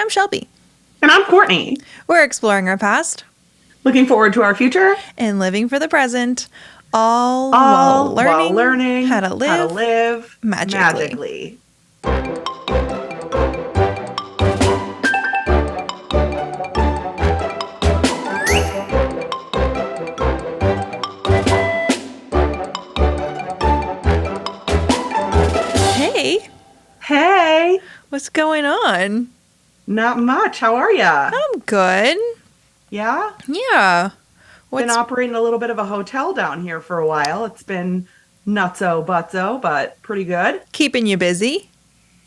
I'm Shelby. And I'm Courtney. We're exploring our past Looking forward to our future. and living for the present, all All while while learning how to live magically. Hey, Hey, what's going on? not much. How are ya? I'm good. Yeah? Yeah. Been operating a little bit of a hotel down here for a while. It's been nutso butso, but pretty good. Keeping you busy?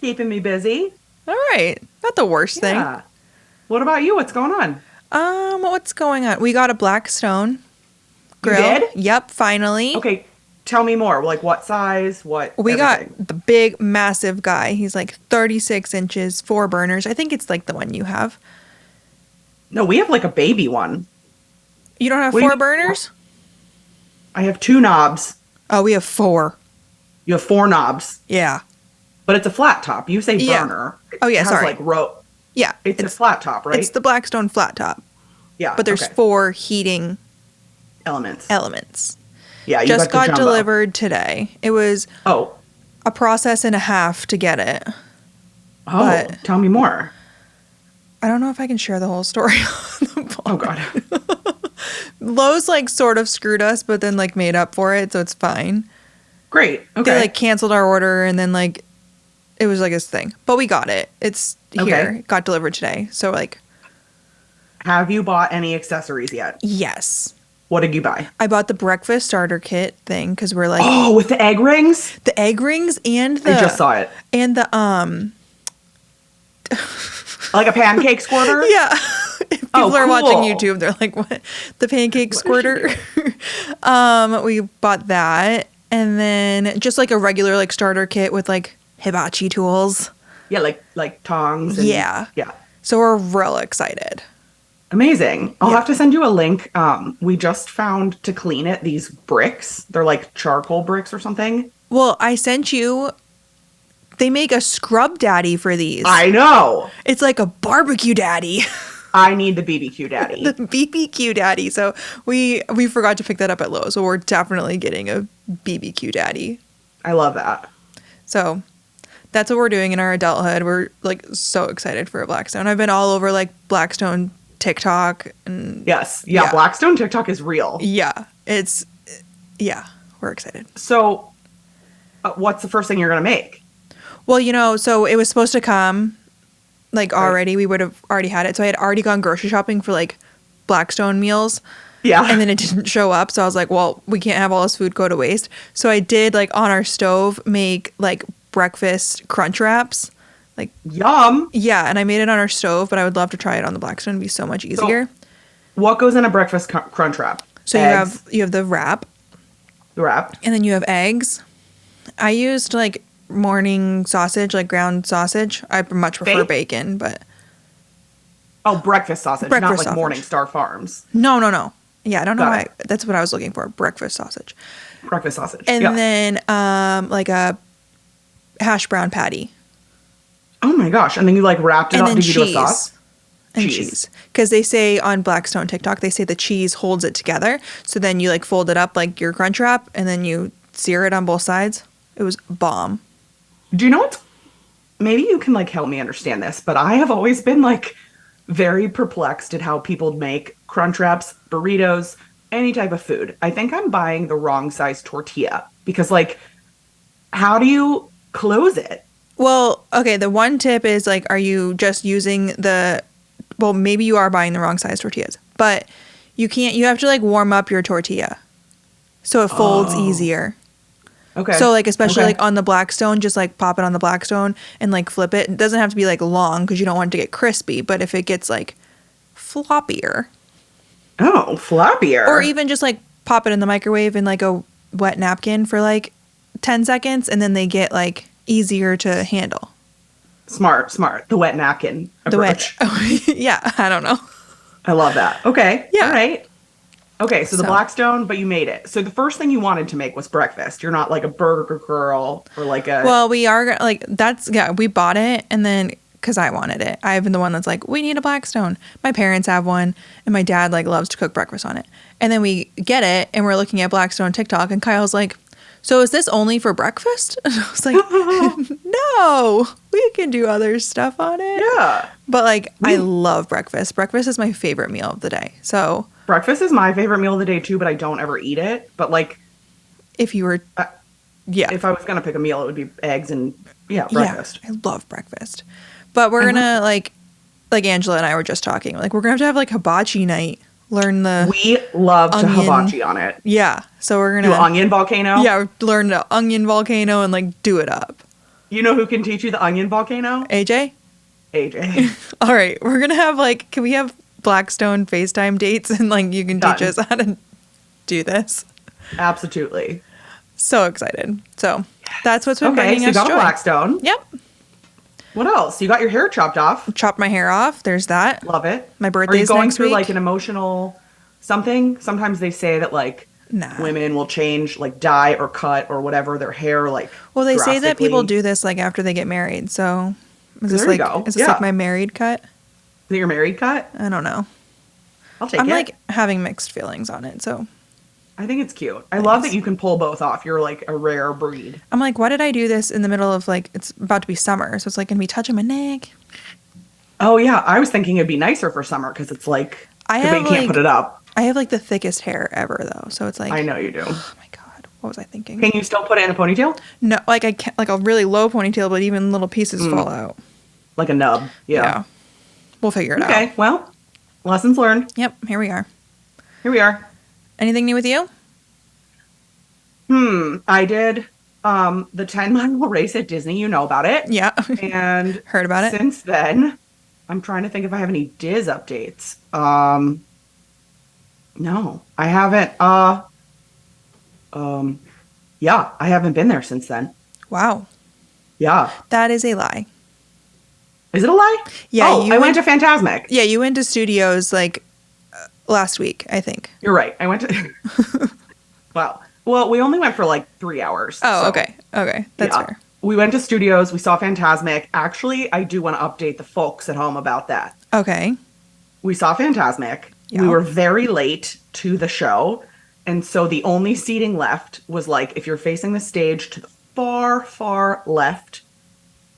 Keeping me busy. All right. Not the worst thing. Yeah. What about you? What's going on? What's going on? We got a Blackstone grill. You did? Yep, finally. Okay, tell me more. Like what size? What? We everything. got the big, massive guy. He's like 36 inches, 4 burners. I think it's like the one you have. No, we have like a baby one. You don't have What do you 4 mean? burners? I have 2 knobs. Oh, we have 4. You have 4 knobs. Yeah. But it's a flat top. You say Yeah. burner. Oh, yeah, It has sorry. like rope. Yeah. It's a flat top, right? It's the Blackstone flat top. Yeah. But there's okay. 4 heating elements. Yeah. Yeah, you Just got the got jumbo. delivered today. It was Oh. a process and a half to get it. Oh, But- tell me more. I don't know if I can share the whole story on the Oh pod. God. Lowe's like sort of screwed us, but then like made up for it, so it's fine. Great. Okay. They like canceled our order and then like it was like this thing. But we got it. It's here. Okay. It got delivered today. So like Have you bought any accessories yet? yes. What did you buy? I bought the breakfast starter kit thing because we're like Oh, with the egg rings? the egg rings and the I just saw it. and the Like a pancake squirter? yeah. If people Oh, are watching cool. YouTube, they're like, what? The pancake What is she squirter. We bought that. And then just like a regular like starter kit with like hibachi tools. Yeah, like tongs. And, Yeah. Yeah. So we're real excited. Amazing. I'll Yeah. have to send you a link. We just found to clean it these bricks. They're like charcoal bricks or something. Well, I sent you. They make a scrub daddy for these. I know. It's like a barbecue daddy, I need the BBQ daddy. the BBQ daddy. So we forgot to pick that up at Lowe's. So we're definitely getting a BBQ daddy. I love that. So that's what we're doing in our adulthood. We're like so excited for a Blackstone. I've been all over like Blackstone TikTok and Yes. Yeah, Yeah. Blackstone TikTok is real. yeah, we're excited. So, what's the first thing you're going to make? Well, so it was supposed to come like Right. already. We would have already had it. So I had already gone grocery shopping for like Blackstone meals. Yeah. And then it didn't show up. So I was like, well, we can't have all this food go to waste. So I did like on our stove make like breakfast crunch wraps. Like, Yum. yeah. And I made it on our stove, but I would love to try it on the Blackstone. It'd be so much easier. What goes in a breakfast crunch wrap? So Eggs, you have the wrap the wrap. and then you have eggs. I used like morning sausage, like ground sausage. I much prefer bacon, but Oh, breakfast sausage, Breakfast not like sausage. Morningstar Farms. no. Yeah, I don't know Got why. it. That's what I was looking for. Breakfast sausage. Breakfast sausage. And yeah. then like a hash brown patty. Oh my gosh. And then you like wrapped it And up. then Did you do a cheese. sauce? And Cheese. cheese. Because they say on Blackstone TikTok, they say the cheese holds it together. So then you like fold it up like your crunch wrap and then you sear it on both sides. It was bomb. Do you know what's... Maybe you can like help me understand this, but I have always been like very perplexed at how people make crunch wraps, burritos, any type of food. I think I'm buying the wrong size tortilla because like, how do you close it? Well, okay, the one tip is like, are you just using well, maybe you are buying the wrong size tortillas, but you have to like warm up your tortilla so it folds easier. Okay. So like, especially Okay. like on the Blackstone, just like pop it on the Blackstone and like flip it. It doesn't have to be like long because you don't want it to get crispy, but if it gets like floppier Oh, floppier. or even just like pop it in the microwave in like a wet napkin for like 10 seconds and then they get like easier to handle. Smart. The wet napkin approach. Yeah, I don't know. I love that. Okay. Yeah. All right. Okay, so the So- Blackstone, but you made it. So the first thing you wanted to make was breakfast. You're not like a burger girl or like a... Well, we are like, that's, yeah, we bought it and then because I wanted it. I've been the one that's like, we need a Blackstone. My parents have one, and my dad like loves to cook breakfast on it. And then we get it, and we're looking at Blackstone TikTok, and Kyle's like, so is this only for breakfast? And I was like, no, we can do other stuff on it. Yeah. But like, I love breakfast. Breakfast is my favorite meal of the day. So breakfast is my favorite meal of the day too, but I don't ever eat it. But like, if you were, yeah, if I was gonna pick a meal, it would be eggs and breakfast. Yeah, I love breakfast. But we're gonna like Angela and I were just talking. Like, we're gonna have like hibachi night. Learn the we love onion. to hibachi on it. Yeah, so we're gonna do an onion volcano. Yeah, learn the onion volcano and like do it up. You know who can teach you the onion volcano? AJ. All right, we're gonna have like, can we have Blackstone FaceTime dates and like you can teach us how to do this? Absolutely. So excited. So that's what's been bringing so us you got joy. a Blackstone. Yep. What else? You got your hair chopped off. Chopped my hair off. There's that. Love it. My birthday's next week. Are you going through like an emotional something? Sometimes they say that like Nah. Women will change, like dye or cut or whatever their hair, like. Well, they say that people do this like after they get married. So is this like my married cut? Is it your married cut? I don't know. I'll take it. I'm like having mixed feelings on it. So I think it's cute. I love that you can pull both off. You're like a rare breed. I'm like, why did I do this in the middle of like, it's about to be summer. So it's like going to be touching my neck. Oh yeah. I was thinking it'd be nicer for summer because it's like, but you can't put it up. I have like the thickest hair ever though. So it's like. I know you do. Oh my God. What was I thinking? Can you still put it in a ponytail? No, like I can't, like a really low ponytail, but even little pieces fall out. Like a nub. Yeah. We'll figure it out. Okay. Well, lessons learned. Yep. Here we are. Anything new with you? I did the 10-mile race at Disney. You know about it. Yeah. And heard about it. Since then, I'm trying to think if I have any Diz updates. No, I haven't. Yeah, I haven't been there since then. Wow. Yeah. That is a lie. Is it a lie? Yeah. I went to Fantasmic. Yeah, you went to studios like last week, I think. You're right. I went to. Wow. Well, we only went for like 3 hours. Oh, so. Okay. That's fair. We went to studios. We saw Fantasmic. Actually, I do want to update the folks at home about that. Okay. We saw Fantasmic. Yeah. We were very late to the show. And so the only seating left was like, if you're facing the stage to the far, far left.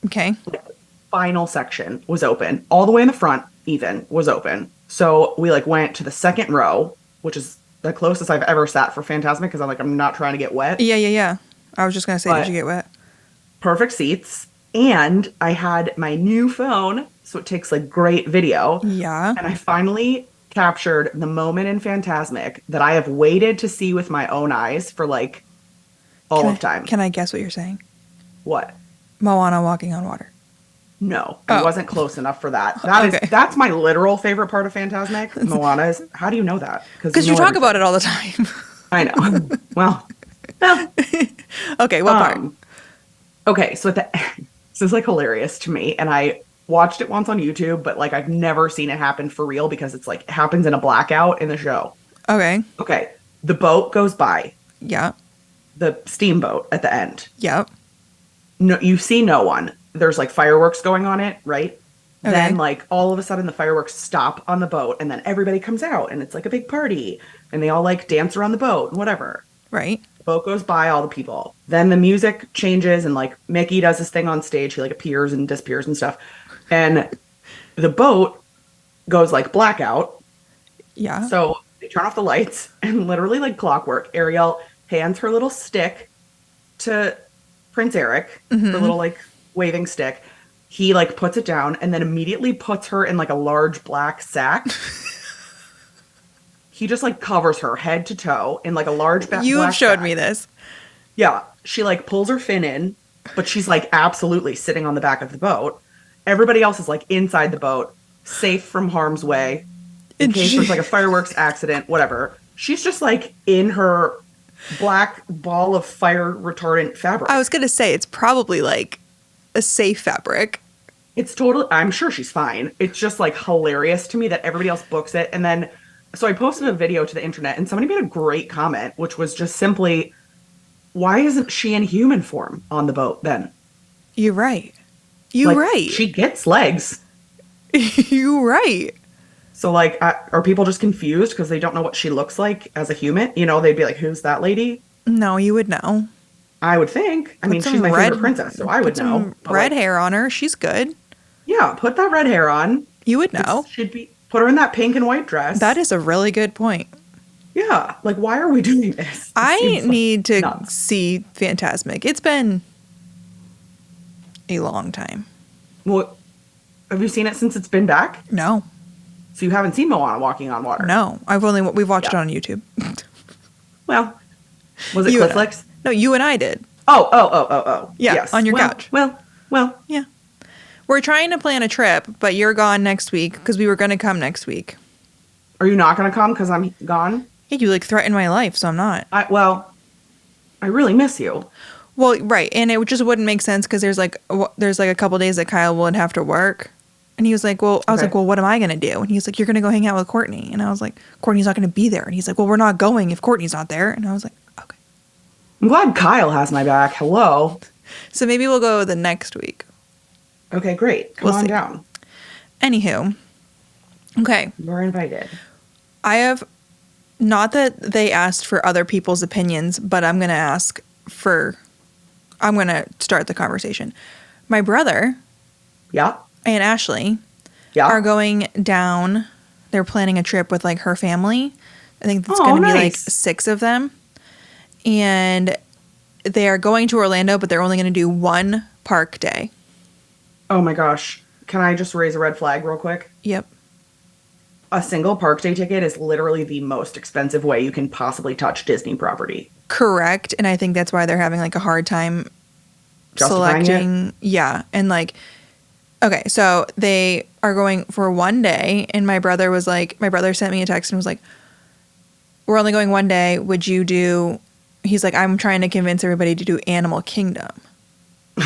Okay. Like, the final section was open. All the way in the front even was open. So we like went to the second row, which is the closest I've ever sat for Fantasmic because I'm not trying to get wet. Yeah. I was just going to say, did you get wet? Perfect seats. And I had my new phone, so it takes like great video. Yeah. And I finally captured the moment in Fantasmic that I have waited to see with my own eyes for like all of time. Can I guess what you're saying? What? Moana walking on water. No, I wasn't close enough for that. That's my literal favorite part of Fantasmic. Moana is. How do you know that? Because you talk about it all the time. I know. Well. Okay, what part? Okay, so this is like hilarious to me, and I watched it once on YouTube, but like I've never seen it happen for real because it's like it happens in a blackout in the show. Okay. The boat goes by. Yeah. The steamboat at the end. Yep. No, you see no one. There's like fireworks going on it, right? Okay. Then like all of a sudden the fireworks stop on the boat and then everybody comes out and it's like a big party and they all like dance around the boat and whatever. Right. The boat goes by, all the people. Then the music changes and like Mickey does his thing on stage. He like appears and disappears and stuff. And the boat goes like blackout. Yeah. So they turn off the lights and literally like clockwork, Ariel hands her little stick to Prince Eric, her little like waving stick. He like puts it down and then immediately puts her in like a large black sack. He just like covers her head to toe in like a large black sack. You have showed me this. Yeah. She like pulls her fin in, but she's like absolutely sitting on the back of the boat. Everybody else is like inside the boat, safe from harm's way. In case there's like a fireworks accident, whatever. She's just like in her black ball of fire retardant fabric. I was going to say, it's probably like a safe fabric. It's totally, I'm sure she's fine. It's just like hilarious to me that everybody else books it. And then, so I posted a video to the internet and somebody made a great comment, which was just simply, why isn't she in human form on the boat then? You're right. You Like, right. she gets legs. You right. So, like, are people just confused because they don't know what she looks like as a human? You know, they'd be like, who's that lady? No, you would know. I would think. I mean, she's my favorite princess, so I Put would know. some But, red like, hair on her. She's good. yeah, put that red hair on. You would know. Should be put her in that pink and white dress. That is a really good point. Yeah, like, why are we doing this? It I seems, like, need to nuts. see Phantasmic. It's been a long time. Well, have you seen it since it's been back? No, So you haven't seen Moana walking on water? no. We've watched it Yeah. on YouTube. Well, was it You and I. Clifflix? No, you and I did. Oh. Yeah, Yes. on your Well, couch. Well. Yeah. We're trying to plan a trip, but you're gone next week because we were going to come next week. Are you not going to come because I'm gone? Yeah, you like threatened my life, so I'm not. I really miss you. Well, right, and it just wouldn't make sense because there's like a couple days that Kyle would have to work, and he was like, "Well," I was Okay. like, "Well, what am I gonna do?" And he's like, "You're gonna go hang out with Courtney," and I was like, "Courtney's not gonna be there," and he's like, "Well, we're not going if Courtney's not there," and I was like, "Okay." I'm glad Kyle has my back. Hello. So maybe we'll go the next week. Okay, great. Come We'll on see. down. Anywho, okay, You're invited. I have not that they asked for other people's opinions, but I'm gonna start the conversation. My brother Yeah. and Ashley Yeah. are going down. They're planning a trip with like her family. I think it's Oh, going to be like nice. 6 of them. And they are going to Orlando, but they're only going to do one park day. Oh my gosh. Can I just raise a red flag real quick? Yep. A single park day ticket is literally the most expensive way you can possibly touch Disney property. Correct. And I think that's why they're having like a hard time Justifying selecting. Yeah. And like, okay, so they are going for one day. And my brother sent me a text and was like, we're only going one day. Would you do, he's like, I'm trying to convince everybody to do Animal Kingdom.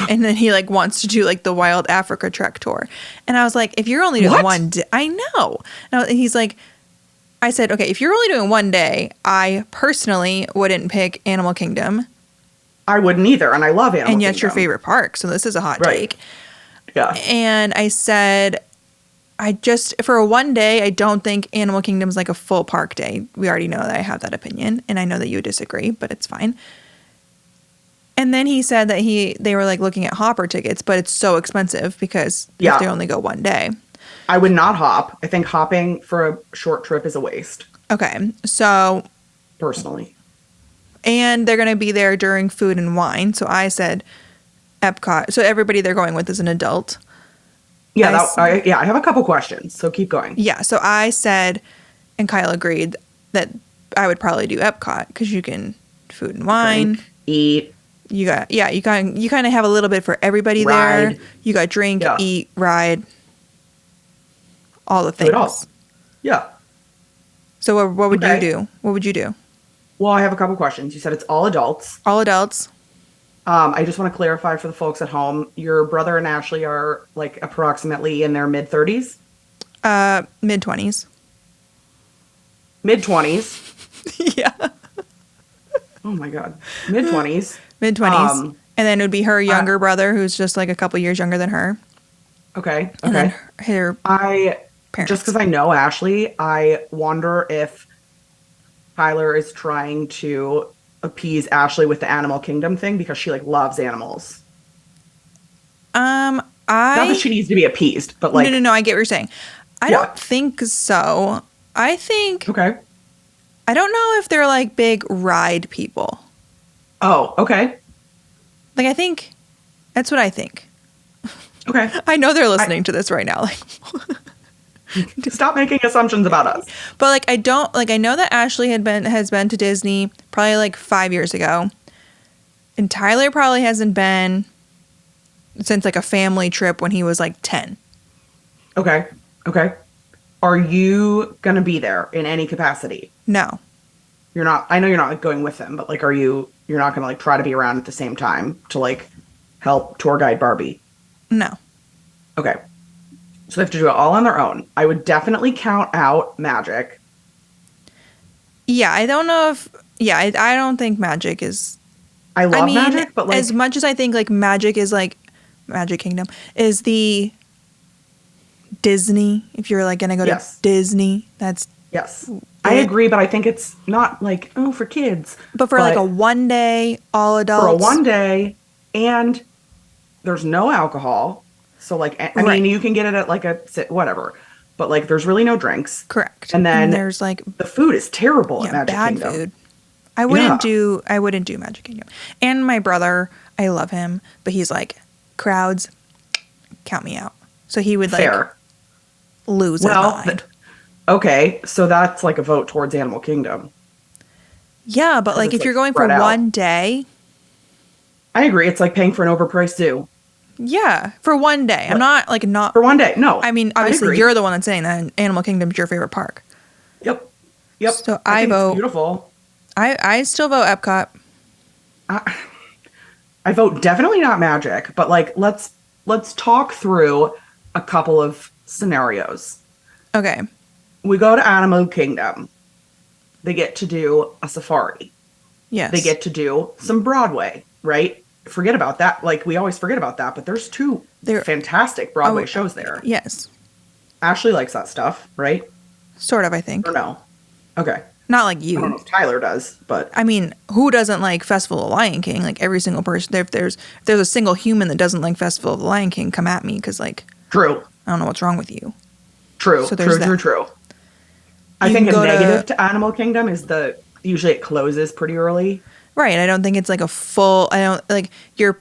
And then he like wants to do like the Wild Africa Trek tour. And I was like, if you're only doing What? one day, I know. And he's like, I said, okay, if you're only doing one day, I personally wouldn't pick Animal Kingdom. I wouldn't either, and I love Animal And yet your Kingdom. favorite park. So this is a hot Right. take. Yeah. And I said, for a one day, I don't think Animal Kingdom's like a full park day. We already know that I have that opinion. And I know that you disagree, but it's fine. And then he said that they were like looking at hopper tickets, but it's so expensive because Yeah. if they only go one day. I would not hop. I think hopping for a short trip is a waste, Okay. So, personally. and they're going to be there during food and wine. So I said Epcot. So everybody they're going with is an adult. Yeah, I I have a couple questions, so keep going. Yeah. So I said, and Kyle agreed that I would probably do Epcot because you can food and wine. Drink, eat. You kind of have a little bit for everybody there. Ride. You got drink, Yeah. eat, ride, all the Do things. it all. Yeah. So what would Okay. you do? What would you do? Well, I have a couple questions. You said it's all adults. All adults. I just want to clarify for the folks at home, your brother and Ashley are like approximately in their mid-30s? Mid-20s. Mid-20s. Yeah. Oh my God. Mid-20s. Mid-20s. And then it would be her younger brother who's just like a couple years younger than her. Okay. And then her parents. Just because I know Ashley, I wonder if Tyler is trying to appease Ashley with the Animal Kingdom thing because she like loves animals. Not that she needs to be appeased, but like No, I get what you're saying. I Yeah. don't think so. I think Okay. I don't know if they're like big ride people. Oh, okay. Like I think that's what I think. Okay. I know they're listening to this right now. Like Stop making assumptions about us. but like I know that Ashley has been to Disney probably like 5 years ago. And Tyler probably hasn't been since like a family trip when he was like 10. Okay. Okay. Are you going to be there in any capacity? No. You're not, I know you're not like going with them, but like, you're not going to like try to be around at the same time to like help tour guide Barbie? No. Okay. So they have to do it all on their own. I would definitely count out Magic. Yeah, I don't know if I don't think Magic is I love I mean, Magic, but like, as much as I think like Magic is like Magic Kingdom, is the Disney. If you're like gonna go to Disney, that's yes. I agree, but I think it's not like for kids. But for like a 1 day, all adults. For a 1 day, and there's no alcohol, so like I mean you can get it at like a whatever, but like there's really no drinks. Correct. And then there's like the food is terrible at Magic bad Kingdom. Food. I wouldn't do Magic Kingdom. And my brother, I love him, but he's like, crowds, count me out. So he would like lose his mind. Okay, so that's like a vote towards Animal Kingdom. Yeah, but like if you're going for 1 day. I agree. It's like paying for an overpriced zoo. Yeah, for 1 day. I'm not for 1 day. No. I mean, obviously you're the one that's saying that Animal Kingdom's your favorite park. Yep. So I vote. It's beautiful. I still vote Epcot. I vote definitely not Magic, but like let's talk through a couple of scenarios. Okay. We go to Animal Kingdom. They get to do a safari. Yes. They get to do some Broadway, right? Forget about that. Like, we always forget about that, but there's two fantastic Broadway shows there. Yes. Ashley likes that stuff, right? Sort of, I think. Or no? Okay. Not like you. I don't know if Tyler does, but... I mean, who doesn't like Festival of the Lion King? Like, every single person... If there's a single human that doesn't like Festival of the Lion King, come at me, because, like... True. I don't know what's wrong with you. True. So True. I think a negative to Animal Kingdom is usually it closes pretty early. Right. I don't think it's like a full... your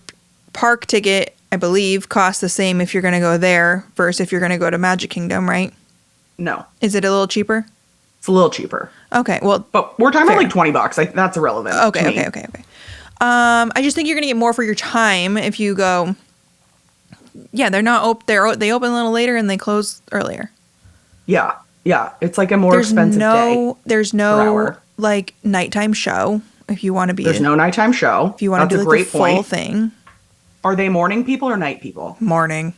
park ticket, I believe, costs the same if you're going to go there versus if you're going to go to Magic Kingdom, right? No. Is it a little cheaper? It's a little cheaper. Okay, well... But we're talking about like $20. That's irrelevant. Okay. I just think you're going to get more for your time if you go... Yeah, they're not... They open a little later and they close earlier. Yeah. It's like a more expensive day. There's no, like, nighttime show if you want to be... There's no nighttime show. If you want to do like, the full thing. Are they morning people or night people? Morning.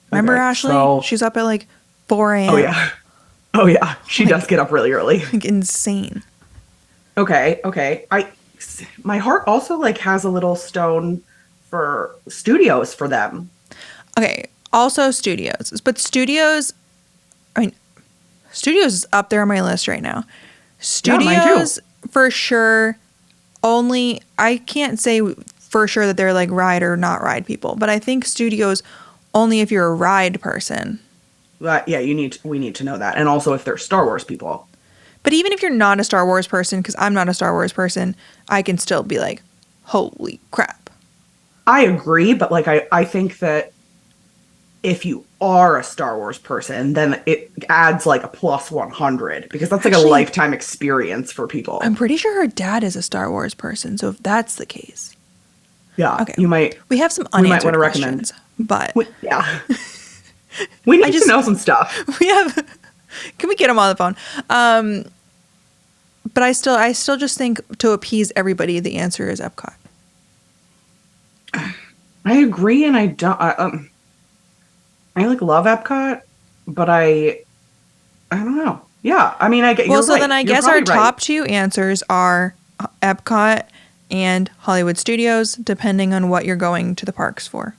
Remember Ashley? She's up at like 4 a.m. Oh yeah. She does get up really early. Like insane. Okay. My heart also like has a little stone for studios for them. Okay. Also studios. But studios is up there on my list right now. Studios, yeah, mine too. For sure. Only, I can't say for sure that they're like ride or not ride people, but I think studios only if you're a ride person. Yeah, we need to know that. And also if they're Star Wars people. But even if you're not a Star Wars person, because I'm not a Star Wars person, I can still be like, holy crap. I agree, but like I think that if you are a Star Wars person, then it adds like a plus 100 because that's like a lifetime experience for people. I'm pretty sure her dad is a Star Wars person, so if that's the case. Yeah, okay. We have some unanswered questions, but we need to know some stuff. Can we get them on the phone? But I still just think to appease everybody, the answer is Epcot. I agree, and I don't. I like love Epcot, but I don't know. Yeah, I mean, I get. Well, you're so right. then I guess our top two answers are Epcot and Hollywood Studios, depending on what you're going to the parks for.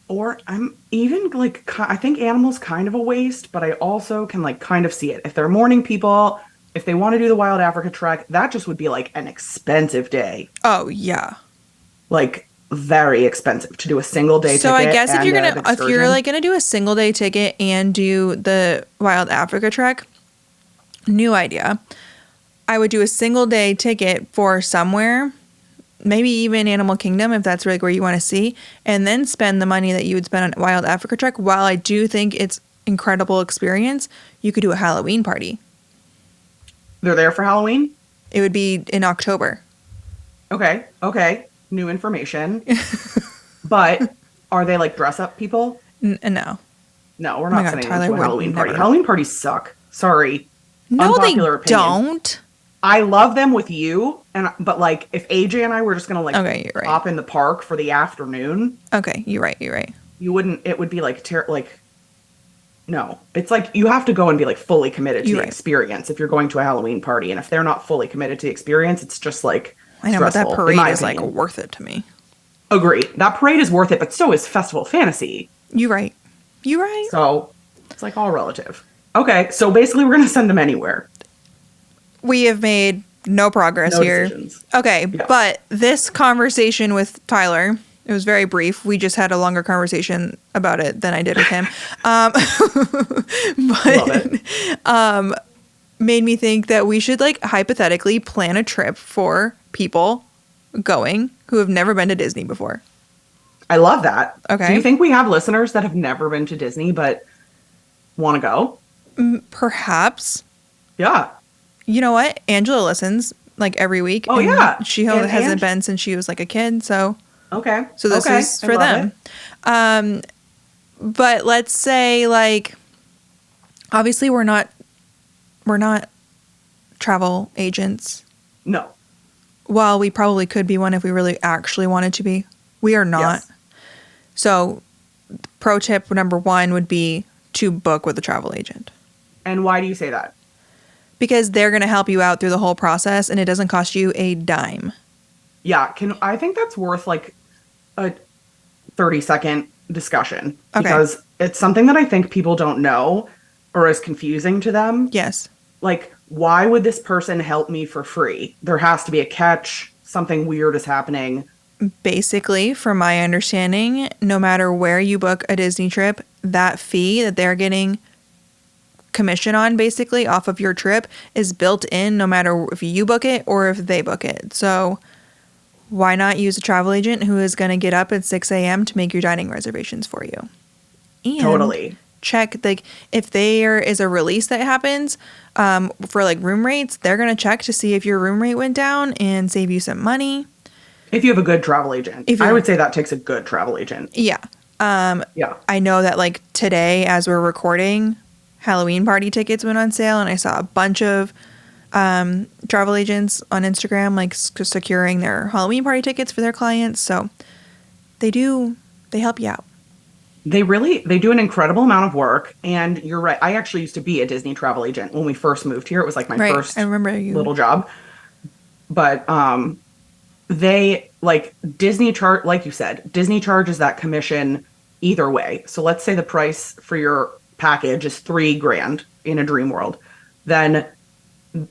Or I'm even like, I think Animal's kind of a waste, but I also can like kind of see it. If they're morning people, if they want to do the Wild Africa trek, that just would be like an expensive day. Oh yeah, like very expensive to do a single day. So ticket I guess if you're like gonna do a single day ticket and do the Wild Africa trek, new idea. I would do a single day ticket for somewhere, maybe even Animal Kingdom if that's really where you want to see, and then spend the money that you would spend on Wild Africa trek. While I do think it's incredible experience, you could do a Halloween party. They're there for Halloween? It would be in October. Okay. New information. But are they like dress up people? No. No, we're not sending them to a Halloween party. Never. Halloween parties suck. Sorry. No, Unpopular they don't. I love them with you, but like if AJ and I were just gonna like hop in the park for the afternoon. Okay, you're right. You wouldn't. It would be like no. It's like you have to go and be like fully committed to the experience if you're going to a Halloween party, and if they're not fully committed to the experience, it's just like I know, but that parade is like worth it to me. Agree. That parade is worth it, but so is Festival Fantasy. You right. You right. So it's like all relative. Okay, so basically we're gonna send them anywhere. We have made no progress No here. decisions. Okay, Yeah. but this conversation with Tyler, it was very brief. We just had a longer conversation about it than I did with him. Love it. Made me think that we should like hypothetically plan a trip for people going who have never been to Disney before. I love that. Okay. Do you think we have listeners that have never been to Disney but want to go? Perhaps. Yeah. You know what? Angela listens like every week. Oh, and yeah. She And hasn't been since she was like a kid. So Okay. this okay. is I for love them. it. But let's say like, obviously we're not travel agents. No. Well, we probably could be one if we really actually wanted to be. We are not. Yes. So pro tip number 1 would be to book with a travel agent. And why do you say that? Because they're going to help you out through the whole process and it doesn't cost you a dime. Yeah, I think that's worth like a 30-second discussion. Okay. Because it's something that I think people don't know or is confusing to them. Yes. Like, why would this person help me for free? There has to be a catch. Something weird is happening. Basically, from my understanding, no matter where you book a Disney trip, that fee that they're getting commission on basically off of your trip is built in no matter if you book it or if they book it. So why not use a travel agent who is going to get up at 6 a.m. to make your dining reservations for you? And Totally. check like if there is a release that happens for like room rates, they're going to check to see if your room rate went down and save you some money. If you have a good travel agent. I would say that takes a good travel agent. Yeah. Yeah. I know that like today as we're recording, Halloween party tickets went on sale and I saw a bunch of travel agents on Instagram like securing their Halloween party tickets for their clients. So they help you out. They do an incredible amount of work. And you're right. I actually used to be a Disney travel agent when we first moved here. It was like my first I remember little job. But they like Disney like you said, Disney charges that commission either way. So let's say the price for your package is $3,000 in a dream world. Then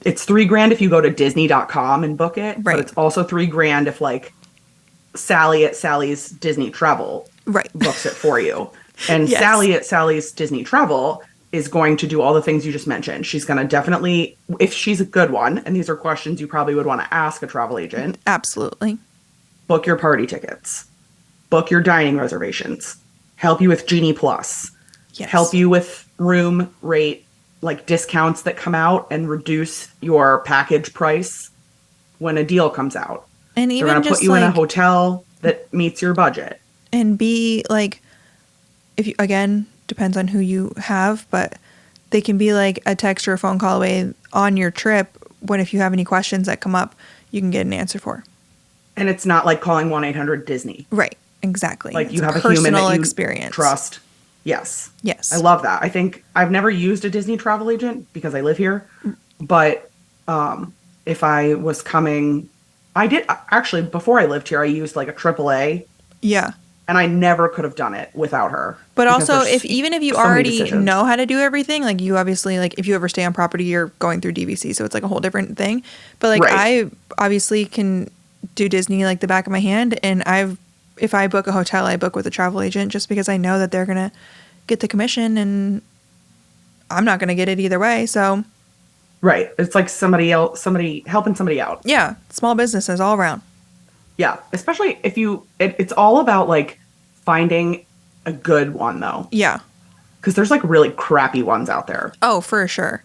it's $3,000 if you go to Disney.com and book it. Right. But it's also $3,000 if like Sally at Sally's Disney Travel books it for you. And Yes. Sally at Sally's Disney Travel is going to do all the things you just mentioned. She's going to definitely, if she's a good one, and these are questions you probably would want to ask a travel agent. Absolutely. Book your party tickets. Book your dining reservations. Help you with Genie Plus. Yes. Help you with room rate, like discounts that come out and reduce your package price when a deal comes out. And They're even going to just put you in a like, hotel that meets your budget. and be like, if you, again, depends on who you have, but they can be like a text or a phone call away on your trip when if you have any questions that come up, you can get an answer for. And it's not like calling 1-800-DISNEY. Right. Exactly. Like It's you have a human that you experience. trust. Yes. Yes. I love that. I think I've never used a Disney travel agent because I live here. But if I was coming, I did actually before I lived here, I used like a AAA. Yeah. And I never could have done it without her. But because also, there's even if you so many already decisions. know how to do everything, like you obviously, like if you ever stay on property, you're going through DVC, so it's like a whole different thing. But like Right. I obviously can do Disney like the back of my hand, and if I book a hotel, I book with a travel agent just because I know that they're gonna get the commission, and I'm not gonna get it either way. So Right. It's like somebody helping somebody out. yeah, small businesses all around. Yeah. Especially if it's all about like finding a good one though. Yeah. Because there's like really crappy ones out there. Oh, for sure.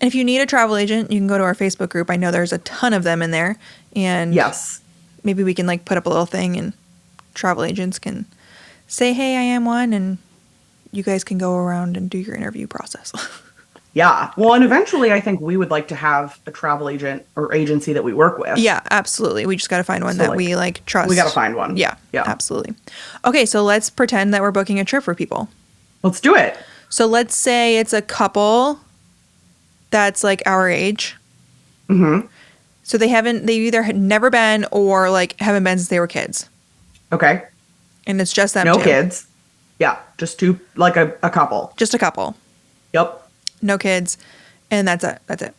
And if you need a travel agent, you can go to our Facebook group. I know there's a ton of them in there. And Yes. maybe we can like put up a little thing and travel agents can say, hey, I am one. And you guys can go around and do your interview process. Yeah. Well, and eventually I think we would like to have a travel agent or agency that we work with. Yeah, absolutely. We just got to find one So, that like, we like trust. We got to find one. Yeah, Yeah. absolutely. Okay, so let's pretend that we're booking a trip for people. Let's do it. So let's say it's a couple that's like our age. Mm-hmm. So they either had never been or like haven't been since they were kids. Okay. And it's just them No two. kids. Yeah. Just two, like a couple. Just a couple. Yep. No kids. And that's it. That's it.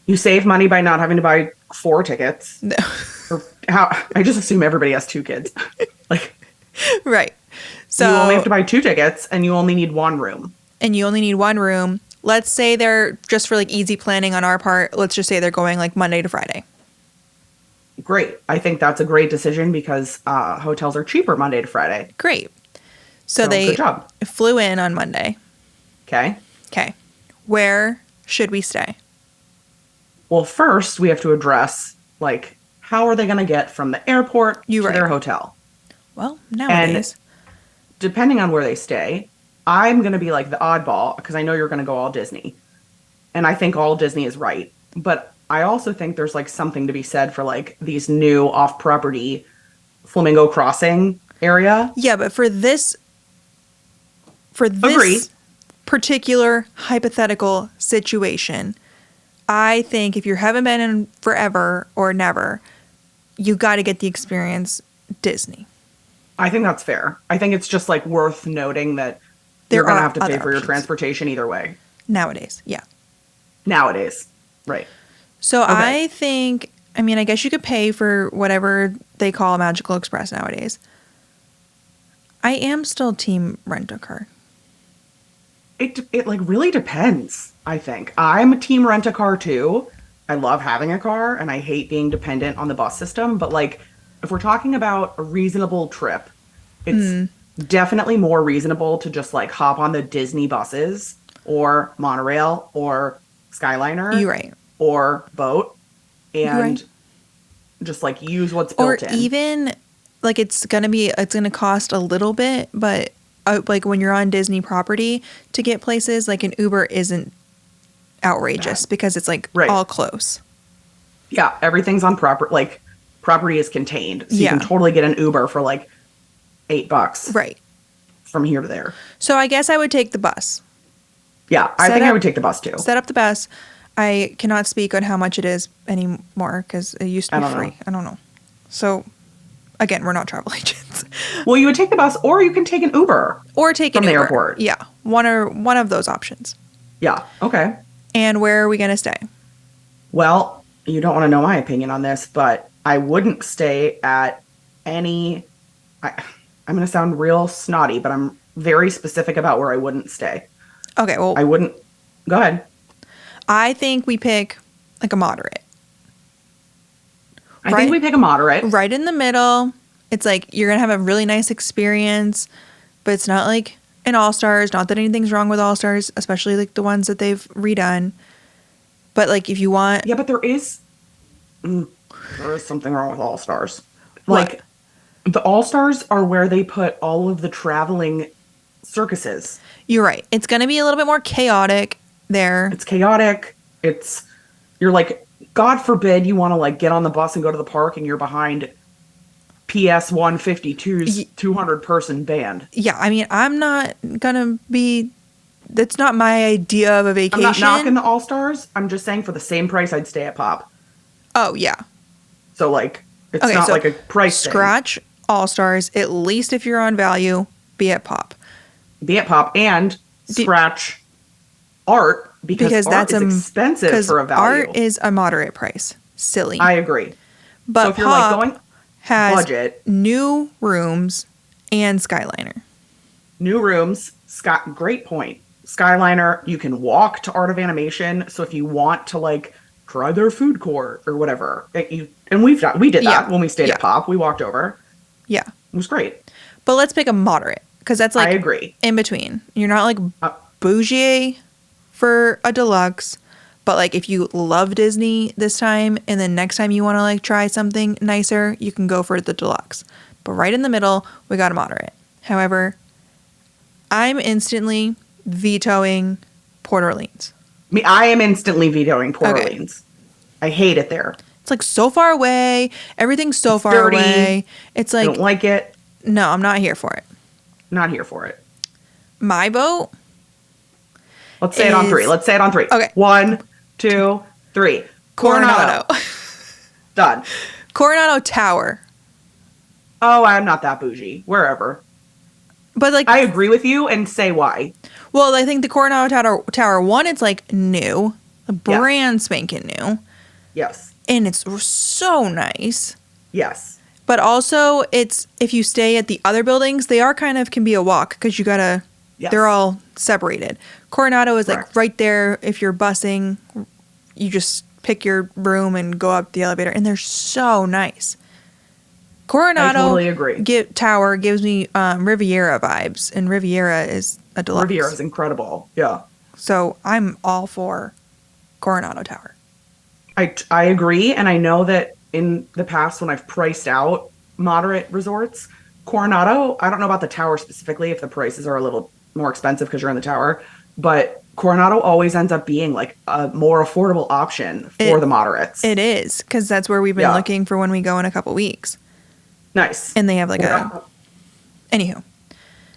You save money by not having to buy 4 tickets. No. Or how? I just assume everybody has 2 kids. Like, Right. So you only have to buy 2 tickets and you only need 1 room. And you only need 1 room. Let's say they're just for like easy planning on our part. Let's just say they're going like Monday to Friday. Great. I think that's a great decision because hotels are cheaper Monday to Friday. Great. So they good job. flew in on Monday. Okay. Okay. Where should we stay? Well, first we have to address, like, how are they going to get from the airport to right. their hotel? Well, nowadays. And depending on where they stay, I'm going to be like the oddball because I know you're going to go all Disney. And I think all Disney is right. But I also think there's like something to be said for like these new off-property Flamingo Crossing area. Yeah, but for this Agree. particular hypothetical situation, I think if you haven't been in forever or never, you got to get the experience Disney. I think that's fair. I think it's just like worth noting that There you're going to are have to pay other for your options. transportation either way. Nowadays, yeah. Nowadays. Right. So Okay. I think, I mean, I guess you could pay for whatever they call Magical Express nowadays. I am still team rent-a-car. It like really depends, I think. I'm a team rent a car too. I love having a car and I hate being dependent on the bus system, but like if we're talking about a reasonable trip, it's definitely more reasonable to just like hop on the Disney buses or monorail or Skyliner You're right. or boat and right. just like use what's Or built in. even, like, it's going to cost a little bit, but like when you're on Disney property to get places, like an Uber isn't outrageous because it's like Right. all close. Yeah, everything's on property is contained. So you Yeah. can totally get an Uber for like $8 Right. from here to there. So I guess I would take the bus. Yeah, I Set think I up- would take the bus too. Set up the bus. I cannot speak on how much it is anymore because it used to I be don't know. free. I don't know. So again, we're not travel agents. Well, you would take the bus or you can take an Uber. Or take From an the Uber. airport. Yeah. One of those options. Yeah, okay. And where are we going to stay? Well, you don't want to know my opinion on this, but I wouldn't stay at any. I'm going to sound real snotty, but I'm very specific about where I wouldn't stay. Okay, well, I wouldn't. Go ahead. I think we pick like a moderate. I think we pick a moderate. Right in the middle. It's like you're going to have a really nice experience, but it's not like an All-Stars. Not that anything's wrong with All-Stars, especially like the ones that they've redone. But like if you want... Yeah, but there is something wrong with All Stars. What? Like, the All Stars are where they put all of the traveling circuses. You're right. It's going to be a little bit more chaotic there. It's chaotic. You're like, God forbid you want to like get on the bus and go to the park and you're behind PS 152's 200 person band. Yeah, I mean, I'm not going to be... That's not my idea of a vacation. I'm not knocking the All Stars. I'm just saying for the same price, I'd stay at Pop. Oh, yeah. So like, it's Okay, not so like a price thing. Scratch All-Stars, at least if you're on value, be at Pop. Be at Pop and scratch Art because art is expensive for a value. Art is a moderate price. Silly. I agree. But So if you're Pop like going has budget, new rooms and Skyliner. new rooms, great point. Skyliner, you can walk to Art of Animation. So if you want to like try their food court or whatever, we did that Yeah. when we stayed Yeah. at Pop. We walked over. Yeah. It was great. But let's pick a moderate because that's like I agree. in between. You're not like Uh, bougie for a deluxe, but like if you love Disney this time and then next time you want to like try something nicer, you can go for the deluxe. But right in the middle, we got a moderate. However, I'm instantly vetoing Port Orleans. I am instantly vetoing Port Okay. Orleans. I hate it there. It's like so far away. Everything's so far dirty. away. It's I like, don't like it. no, I'm not here for it. Not here for it. My vote. Let's say it on is- 3. Let's say it on 3. Okay. 1, 2, 3. Coronado. Done. Coronado Tower. Oh, I'm not that bougie. Wherever. But like, I agree with you and say why. well, I think the Coronado Tower one, it's like new, Yes. brand spanking new, Yes. and it's so nice. Yes. But also, it's if you stay at the other buildings, they are kind of can be a walk because you gotta. Yes. They're all separated. Coronado is Correct. like right there. If you're busing, you just pick your room and go up the elevator, and they're so nice. Coronado I totally agree. Tower gives me Riviera vibes, and Riviera is a deluxe. Riviera is incredible. Yeah. So I'm all for Coronado Tower. I agree. And I know that in the past when I've priced out moderate resorts, Coronado, I don't know about the tower specifically if the prices are a little more expensive because you're in the tower, but Coronado always ends up being like a more affordable option for the moderates. It is, because that's where we've been looking for when we go in a couple weeks. Nice. And they have like Anywho.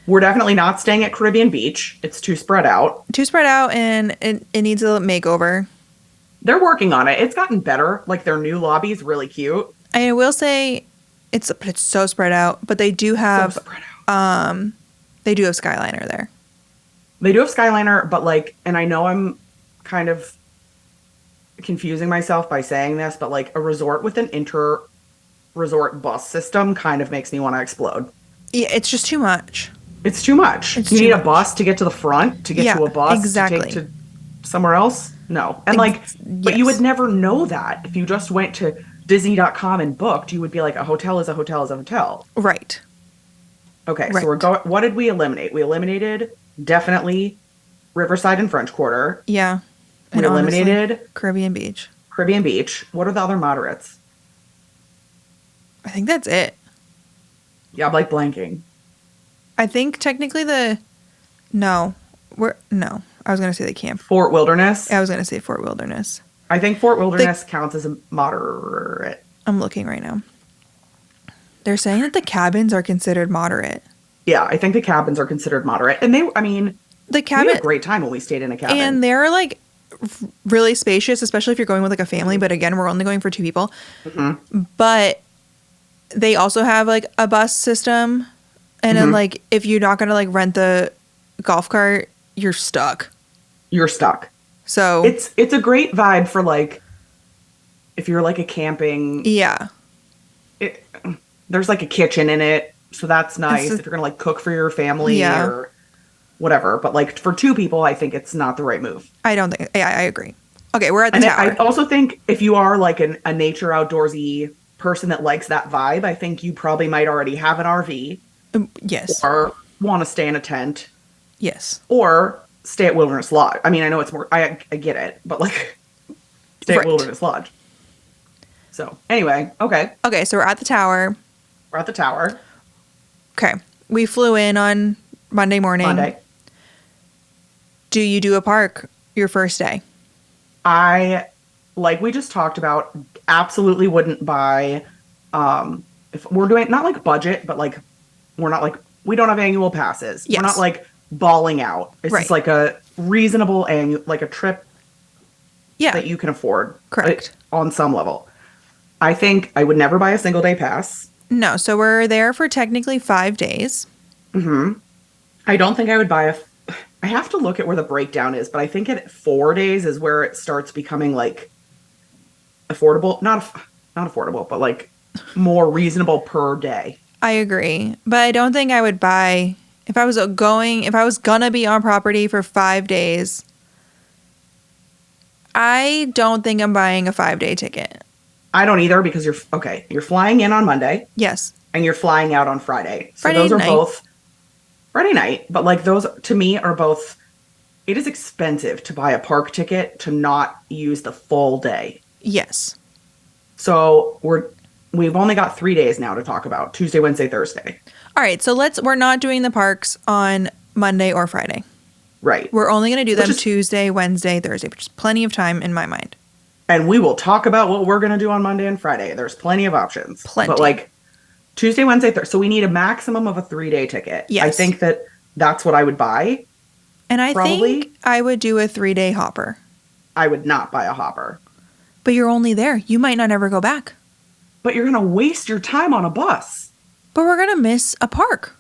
We're definitely not staying at Caribbean Beach. It's too spread out. Too spread out, and it needs a makeover. They're working on it. It's gotten better. Like their new lobby is really cute. I will say it's so spread out, but they do have they do have Skyliner there. They do have Skyliner, but like, and I know I'm kind of confusing myself by saying this, but like a resort with an inter-resort bus system kind of makes me want to explode. Yeah, it's just too much. It's too much. You need a bus to get to the front, to get to a bus, exactly. to take to somewhere else? No. And but you would never know that. If you just went to Disney.com and booked, you would be like, a hotel is a hotel is a hotel. Right. Okay, so we're going, what did we eliminate? We eliminated definitely Riverside and French Quarter. Yeah. We eliminated honestly, Caribbean Beach. Caribbean Beach. What are the other moderates? I think that's it. Yeah, I'm like blanking. I think technically I was going to say the camp. Fort Wilderness. I was going to say Fort Wilderness. I think Fort Wilderness counts as a moderate. I'm looking right now. They're saying that the cabins are considered moderate. Yeah, I think the cabins are considered moderate. And the cabin, we had a great time when we stayed in a cabin. And they're like really spacious, especially if you're going with like a family. But again, we're only going for 2 people. Mm-hmm. But they also have like a bus system. And then like if you're not going to like rent the golf cart, you're stuck. You're stuck. So it's a great vibe for like if you're like a camping. Yeah. There's like a kitchen in it, so that's nice if you're gonna like cook for your family or whatever. But like for 2 people, I think it's not the right move. I don't think. Yeah, I agree. Okay, we're at the tower. I also think if you are like a nature outdoorsy person that likes that vibe, I think you probably might already have an RV. Yes. Or want to stay in a tent. Yes. Or stay at Wilderness Lodge. I mean, I know it's more. I get it, but like stay at Wilderness Lodge. So anyway, okay. Okay, so we're at the tower. We're at the tower. Okay. We flew in on Monday morning. Do you do a park your first day? I, like we just talked about, absolutely wouldn't buy, if we're doing, not like budget, but like, we're not like, we don't have annual passes. Yes. We're not like balling out. It's just like a reasonable annual, like a trip that you can afford. Correct. On some level. I think I would never buy a single day pass. No, so we're there for technically 5 days. Mm-hmm. I don't think I would buy I have to look at where the breakdown is, but I think at 4 days is where it starts becoming like affordable. Not affordable, but like more reasonable per day. I agree. But I don't think I would buy, if I was gonna be on property for 5 days, I don't think I'm buying a 5-day ticket. I don't either because you're flying in on Monday. Yes. And you're flying out on Friday. So Friday those are night. both Friday night, but like those to me are both, it is expensive to buy a park ticket to not use the full day. Yes. So we've only got 3 days now to talk about: Tuesday, Wednesday, Thursday. All right, so we're not doing the parks on Monday or Friday. Right. We're only going to do them Tuesday, Wednesday, Thursday, which is plenty of time in my mind. And we will talk about what we're going to do on Monday and Friday. There's plenty of options. Plenty. But like Tuesday, Wednesday, Thursday. So we need a maximum of a 3-day ticket. Yes. I think that's what I would buy. And I think I would do a 3-day hopper. I would not buy a hopper. But you're only there. You might not ever go back. But you're going to waste your time on a bus. But we're going to miss a park.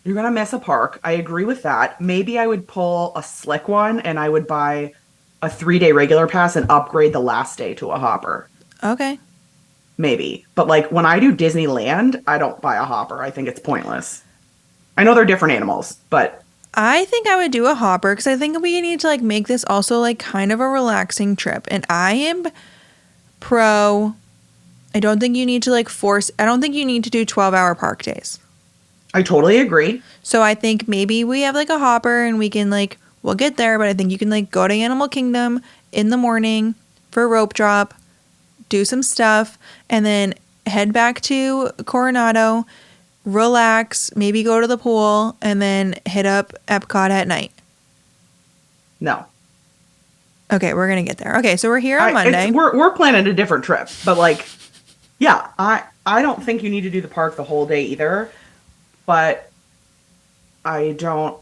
You're going to miss a park. I agree with that. Maybe I would pull a slick one and I would buy a 3-day regular pass and upgrade the last day to a hopper. Okay. Maybe. But like when I do Disneyland, I don't buy a hopper. I think it's pointless. I know they're different animals, but I think I would do a hopper because I think we need to like make this also like kind of a relaxing trip. And I am pro. I don't think you need to like force. I don't think you need to do 12-hour park days. I totally agree. So I think maybe we have like a hopper and we can like, we'll get there, but I think you can like go to Animal Kingdom in the morning for a rope drop, do some stuff, and then head back to Coronado, relax, maybe go to the pool, and then hit up Epcot at night. No. Okay, we're going to get there. Okay, so we're here on Monday. We're planning a different trip, but like, yeah, I don't think you need to do the park the whole day either. But I don't,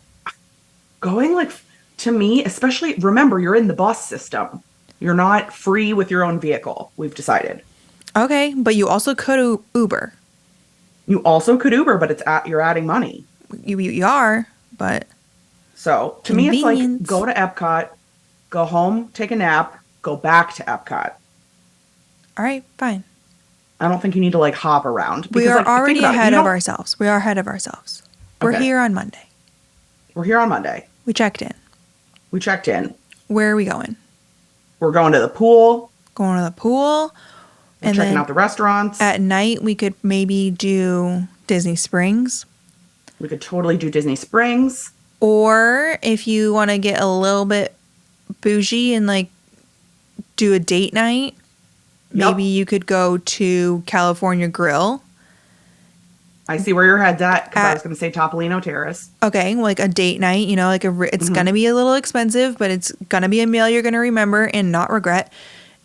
going like, to me, especially, remember, you're in the bus system. You're not free with your own vehicle, we've decided. Okay, but you also could Uber. You also could Uber, but you're adding money. You are, but. So, to me, it's like, go to Epcot, go home, take a nap, go back to Epcot. All right, fine. I don't think you need to like hop around. Because, we are like, already ahead of ourselves. We are ahead of ourselves. We're here on Monday. We're here on Monday. We checked in. Where are we going? We're going to the pool. Going to the pool. We're checking out the restaurants. At night, we could maybe do Disney Springs. We could totally do Disney Springs. Or if you want to get a little bit bougie and like do a date night, maybe you could go to California Grill. I see where your head's at because I was going to say Topolino Terrace. Okay, like a date night, you know, like it's going to be a little expensive, but it's going to be a meal you're going to remember and not regret.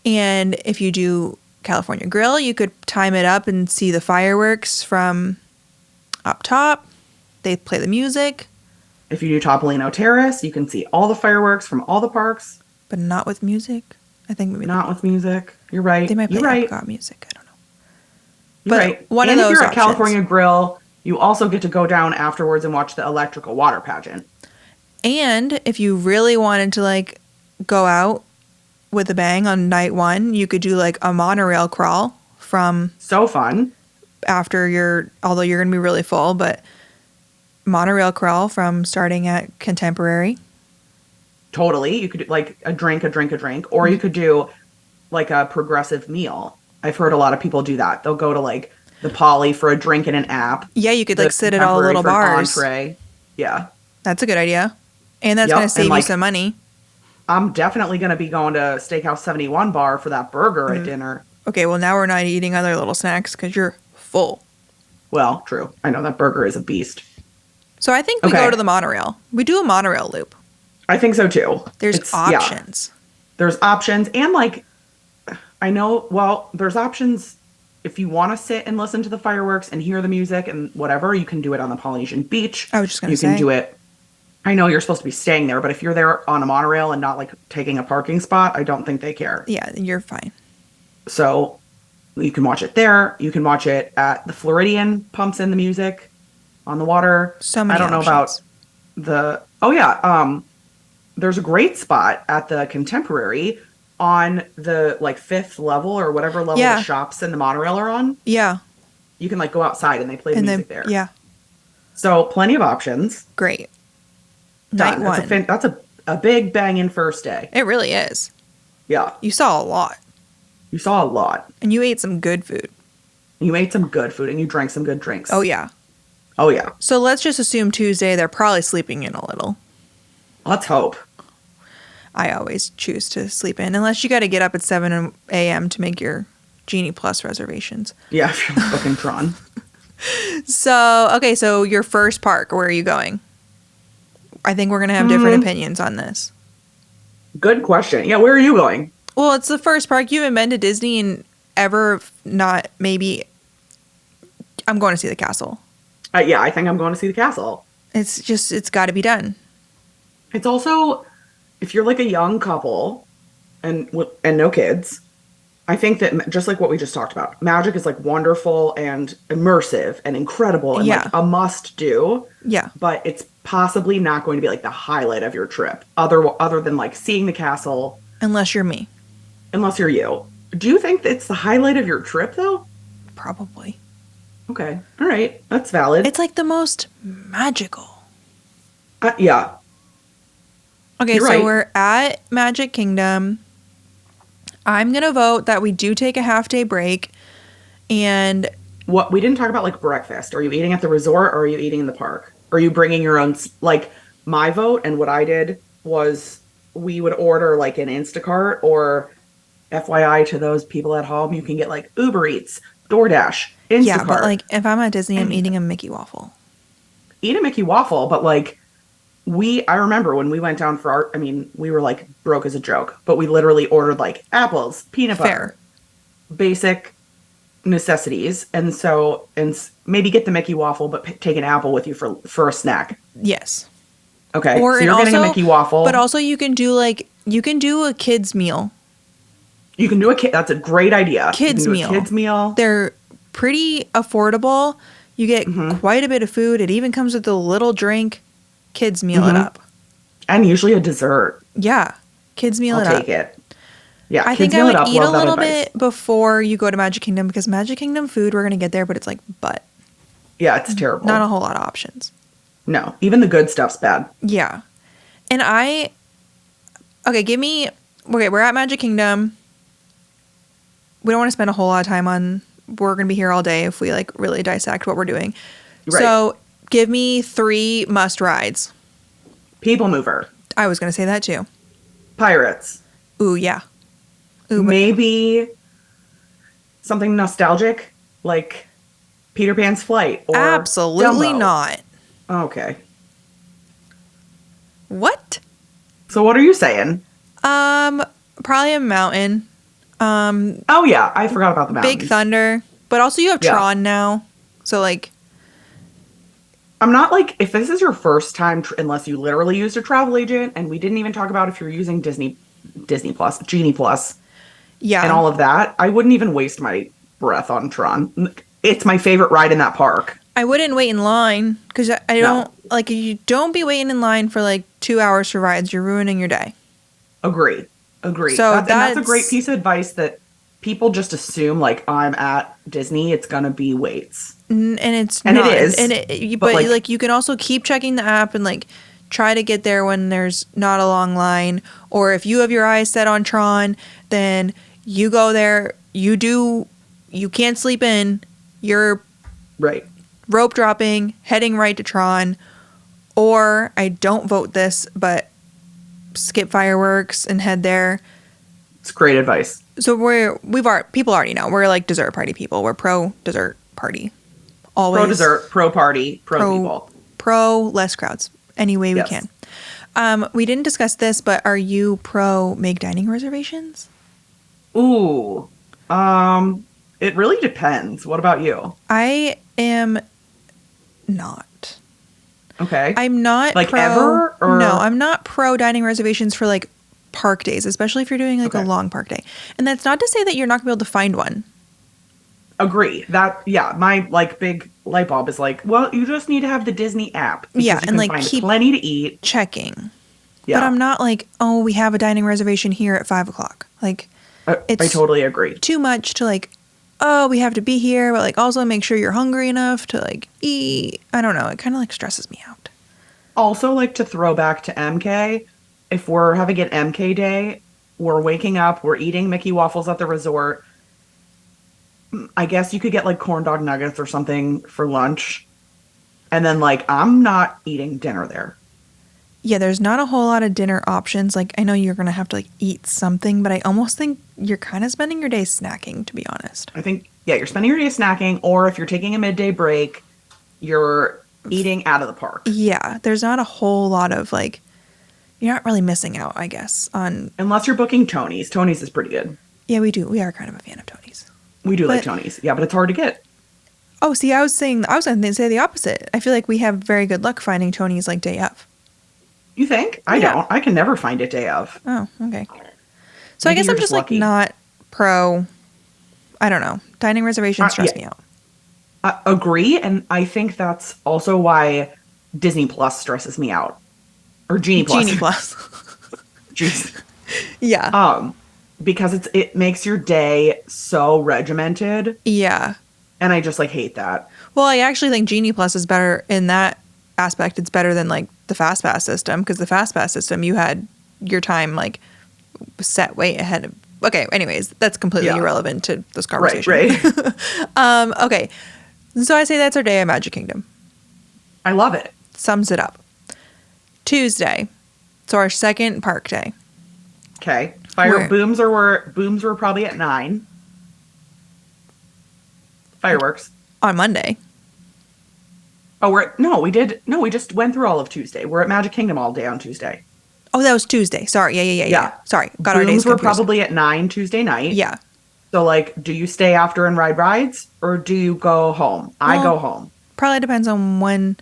And if you do California Grill, you could time it up and see the fireworks from up top. They play the music. If you do Topolino Terrace, you can see all the fireworks from all the parks. But not with music. I think maybe not with music. You're right. They might play Epcot music. I don't know. You're right. One and of those if you're options. at California Grill, you also get to go down afterwards and watch the electrical water pageant. And if you really wanted to like go out with a bang on night one, you could do like a monorail crawl from. So fun. Although you're going to be really full, but monorail crawl from starting at Contemporary. Totally. You could do like a drink, or you could do like a progressive meal. I've heard a lot of people do that. They'll go to like the Poly for a drink and an app. Yeah, you could like sit at all the little bars. Entree. Yeah. That's a good idea. And that's going to save you some money. I'm definitely going to be going to Steakhouse 71 bar for that burger at dinner. Okay, well now we're not eating other little snacks because you're full. Well, true. I know that burger is a beast. So I think we go to the monorail. We do a monorail loop. I think so too. There's options. Yeah. There's options. And like, I know, well, there's options. If you want to sit and listen to the fireworks and hear the music and whatever, you can do it on the Polynesian Beach. I was just going to say. You can do it. I know you're supposed to be staying there, but if you're there on a monorail and not like taking a parking spot, I don't think they care. Yeah, you're fine. So you can watch it there. You can watch it at the Floridian, pumps in the music on the water. So many I don't know options. about the, there's a great spot at the Contemporary on the like 5th level or whatever level the shops in the monorail are on. Yeah. You can like go outside and they play the music there. Yeah. So plenty of options. Great. Night one. That's a big banging first day. It really is. Yeah. You saw a lot. And you ate some good food. And you drank some good drinks. Oh, yeah. So let's just assume Tuesday they're probably sleeping in a little. Let's hope. I always choose to sleep in, unless you got to get up at 7 a.m. to make your Genie Plus reservations. Yeah, if you're fucking Tron. So your first park, where are you going? I think we're going to have different opinions on this. Good question. Yeah, where are you going? Well, it's the first park. You haven't been to Disney and ever not maybe. I'm going to see the castle. Yeah, I think I'm going to see the castle. It's got to be done. It's also, if you're like a young couple and no kids, I think that just like what we just talked about, magic is like wonderful and immersive and incredible and Yeah. like a must do, Yeah. but it's possibly not going to be like the highlight of your trip other than like seeing the castle, Unless you're me. unless you're you. Do you think it's the highlight of your trip though? Probably. Okay. All right. That's valid. It's like the most magical. Yeah. Okay, You're so right. we're at Magic Kingdom. I'm going to vote that we do take a half day break. And What we didn't talk about like breakfast. Are you eating at the resort or are you eating in the park? Are you bringing your own like my vote and what I did was we would order like an Instacart or FYI to those people at home, you can get like Uber Eats, DoorDash, Instacart. yeah, but like if I'm at Disney, I'm eating a Mickey waffle. Eat a Mickey waffle, but like I remember when we went down for our, I mean, we were like broke as a joke, but we literally ordered like apples, peanut butter, basic necessities. And so, maybe get the Mickey waffle, but take an apple with you for a snack. Yes. Okay. Or so you're getting a Mickey waffle. But also you can do a kid's meal. You can do that's a great idea. Kids meal. Kids meal. They're pretty affordable. You get quite a bit of food. It even comes with a little drink. Kids meal it up. And usually a dessert. Yeah. Kids meal I'll it up. take it. Yeah. I think I would eat a little bit before you go to Magic Kingdom because Magic Kingdom food, we're going to get there, but it's like butt. Yeah, it's terrible. Not a whole lot of options. No. Even the good stuff's bad. Yeah. And okay, we're at Magic Kingdom. We don't want to spend a whole lot of time we're going to be here all day if we like really dissect what we're doing. Right. So give me 3 must rides. People Mover. I was going to say that too. Pirates. Ooh, yeah. Ooh, maybe something nostalgic like Peter Pan's Flight or absolutely Dumbo. Not. Okay. What? So what are you saying? Probably a mountain. Oh yeah, I forgot about the mountains. Big Thunder, but also you have Tron now. So like I'm not like, if this is your first time, unless you literally used a travel agent, and we didn't even talk about if you're using Disney Plus, Genie Plus, and all of that, I wouldn't even waste my breath on Tron. It's my favorite ride in that park. I wouldn't wait in line because I don't like. You don't be waiting in line for like 2 hours for rides. You're ruining your day. Agree. So that's a great piece of advice that people just assume like I'm at Disney, it's gonna be waits. And it is. But like you can also keep checking the app and like try to get there when there's not a long line. Or if you have your eyes set on Tron, then you go there. You can't sleep in. You're right. Rope dropping, heading right to Tron. Or I don't vote this, but skip fireworks and head there. It's great advice. So people already know we're like dessert party people. We're pro dessert party. Always pro dessert, pro party, pro people. Pro less crowds. Any way we can. We didn't discuss this, but are you pro make dining reservations? Ooh. It really depends. What about you? I am not. Okay. I'm not like ever? Or? No, I'm not pro dining reservations for like park days, especially if you're doing like a long park day. And that's not to say that you're not gonna be able to find one. Agree. My like big light bulb is like, well, you just need to have the Disney app. Yeah, and like keep plenty to eat. Checking. Yeah. But I'm not like, oh, we have a dining reservation here at 5:00. Like I totally agree. Too much to like, oh, we have to be here, but like also make sure you're hungry enough to like eat. I don't know. It kind of like stresses me out. Also, like to throw back to MK, if we're having an MK day, we're waking up, we're eating Mickey waffles at the resort. I guess you could get like corn dog nuggets or something for lunch. And then like, I'm not eating dinner there. Yeah, there's not a whole lot of dinner options. Like, I know you're going to have to like eat something, but I almost think you're kind of spending your day snacking, to be honest. I think, you're spending your day snacking, or if you're taking a midday break, you're eating out of the park. Yeah, there's not a whole lot of like, you're not really missing out, I guess, on... Unless you're booking Tony's. Tony's is pretty good. Yeah, we do. We are kind of a fan of Tony's. We do like Tony's. Yeah, but it's hard to get. Oh, see, I was going to say the opposite. I feel like we have very good luck finding Tony's like day of. You think? I don't. I can never find it day of. Oh, okay. So maybe I guess I'm just lucky. Like not pro I don't know. Dining reservations stress Yeah. me out. Agree, and I think that's also why Disney Plus stresses me out. Or Genie Plus. Genie Plus. Jeez. Yeah. Because it makes your day so regimented, Yeah. and I just like hate that. Well, I actually think Genie Plus is better in that aspect. It's better than like the Fast Pass system, because the Fast Pass system, you had your time like set way ahead of. Okay, anyways, that's completely Yeah. irrelevant to this conversation. Right. Okay, so I say that's our day at Magic Kingdom. I love it. Sums it up. Tuesday, so our second park day. Okay. Where- Booms were probably at 9. Fireworks. On Monday. Oh, we just went through all of Tuesday. We're at Magic Kingdom all day on Tuesday. Oh, that was Tuesday. Sorry. Yeah. Sorry. Got our days Booms were confused. probably at 9 Tuesday night. Yeah. So, like, do you stay after and ride rides, or do you go home? I Well, go home. Probably depends on when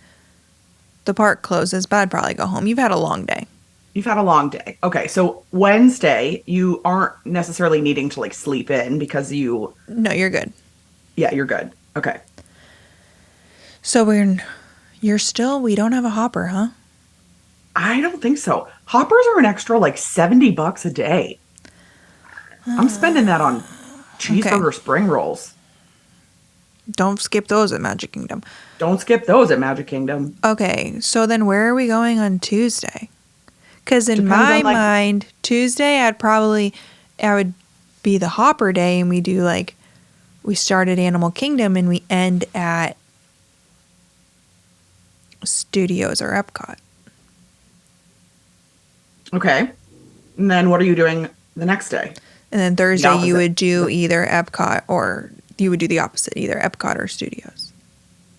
the park closes, but I'd probably go home. You've had a long day. You've had a long day. Okay, so Wednesday, you aren't necessarily needing to, like, sleep in because No, you're good. yeah, you're good. Okay. So we don't have a hopper, huh? I don't think so. Hoppers are an extra, like, $70 a day. I'm spending that on cheeseburger spring rolls. Don't skip those at Magic Kingdom. Don't skip those at Magic Kingdom. Okay, so then where are we going on Tuesday? Because in Depends my on, like- mind, Tuesday I would be the hopper day, and we start at Animal Kingdom and we end at Studios or Epcot. Okay. And then what are you doing the next day? And then Thursday opposite. you would do either Epcot, or you would do the opposite, either Epcot or Studios.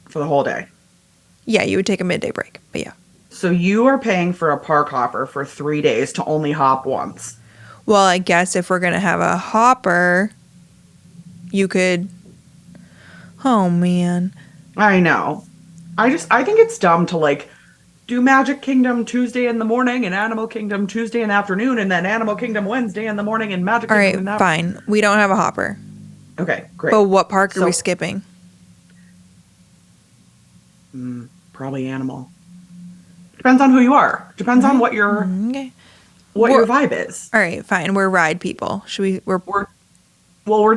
For the whole day. Yeah, you would take a midday break, but yeah. So you are paying for a park hopper for 3 days to only hop once. Well, I guess if we're going to have a hopper, you could... Oh, man. I know. I think it's dumb to, like, do Magic Kingdom Tuesday in the morning and Animal Kingdom Tuesday in the afternoon, and then Animal Kingdom Wednesday in the morning and Magic All right, Kingdom in the afternoon. fine. We don't have a hopper. Okay, great. But what park are we So- skipping? Probably Animal. Depends on who you are. Depends on what your Okay. your vibe is. All right, fine. We're ride people. Should we... We're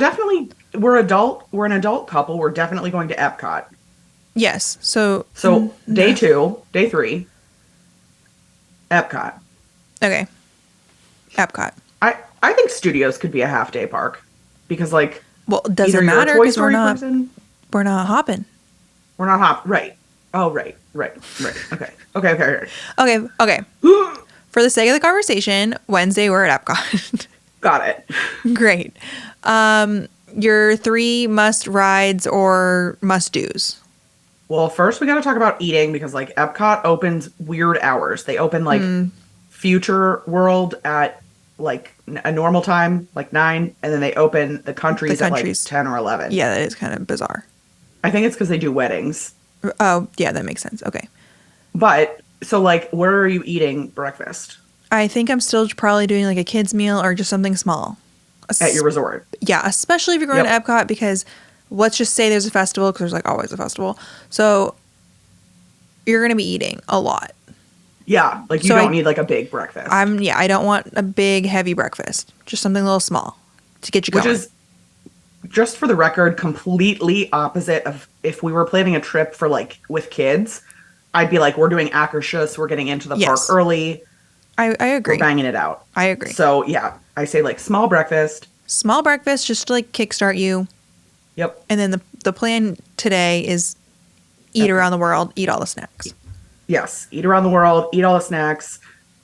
an adult couple. We're definitely going to Epcot. Yes. So Day 2, day 3, Epcot. Okay. Epcot. I think Studios could be a half day park because, like, Well, it either doesn't you're a matter Toy because Story person. we're not hopping. We're not hop. Right. Oh, right. Okay. Okay. For the sake of the conversation, Wednesday we're at Epcot. Got it. Great. Your 3 must rides or must do's. Well, first we got to talk about eating because, like, Epcot opens weird hours. They open, like, Future World at, like, a normal time, like 9, and then they open the countries at, like, 10 or 11. Yeah, that is kind of bizarre. I think it's because they do weddings. Oh, yeah, that makes sense. Okay. But, so, like, where are you eating breakfast? I think I'm still probably doing like a kid's meal or just something small. At your resort. Yeah, especially if you're going to Epcot, because let's just say there's a festival, because there's like always a festival. So you're going to be eating a lot. Yeah, like you don't need like a big breakfast. I don't want a big heavy breakfast. Just something a little small to get you going. Which is, just for the record, completely opposite of if we were planning a trip for like with kids. I'd be like, we're doing Akershus, we're getting into the park early. I agree. We're banging it out. I agree. So yeah, I say like small breakfast. Small breakfast just to like kickstart you. Yep. And then the plan today is eat around the world, eat all the snacks. Yes. Eat around the world, eat all the snacks,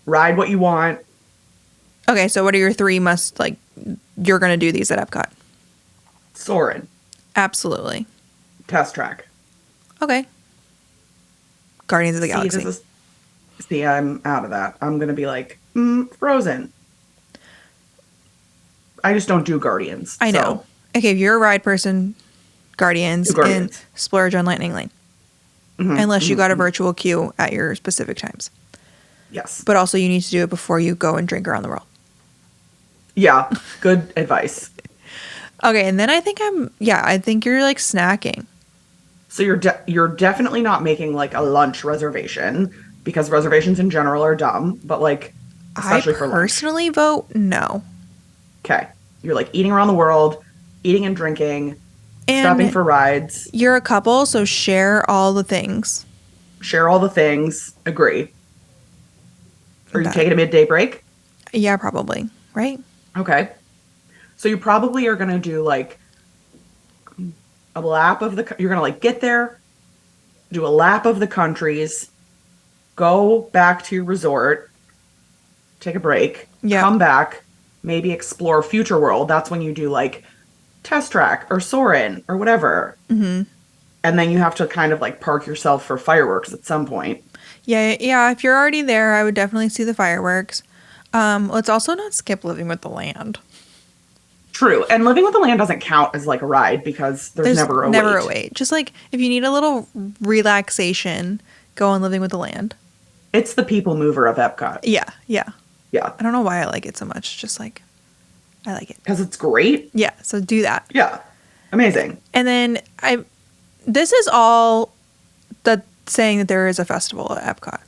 ride what you want. Okay, so what are your 3 you're going to do these at Epcot? Soarin'. Absolutely. Test track. Okay. Guardians of the Galaxy. See, I'm out of that. I'm going to be like, Frozen. I just don't do Guardians. I know. Okay, if you're a ride person, Guardians, and splurge on Lightning Lane. Unless you got a virtual queue at your specific times. Yes. But also you need to do it before you go and drink around the world. Yeah, good advice. Okay, and then I think I think you're like snacking. So you're definitely not making like a lunch reservation because reservations in general are dumb, but like I especially for lunch. personally vote no. Okay. You're like eating around the world, eating and drinking, stopping And for rides, you're a couple, so share all the things. share all the things, agree. Are you That, taking a midday break? yeah, probably, right? Okay. So you probably are going to do like a lap of you're going to like get there, do a lap of the countries, go back to your resort, take a break, Yep. come back, maybe explore Future World. That's when you do like Test Track or Soarin' or whatever. Mm-hmm. And then you have to kind of like park yourself for fireworks at some point. Yeah, yeah. If you're already there, I would definitely see the fireworks. Let's also not skip living with the land. True. And Living with the Land doesn't count as like a ride because there's never a never wait. a wait. Just like if you need a little relaxation, go on living with the land. It's the people mover of Epcot. Yeah, yeah. Yeah. I don't know why I like it so much. Just like I like it. Because it's great. Yeah, so do that. Yeah. Amazing. And then this is all the saying that there is a festival at Epcot.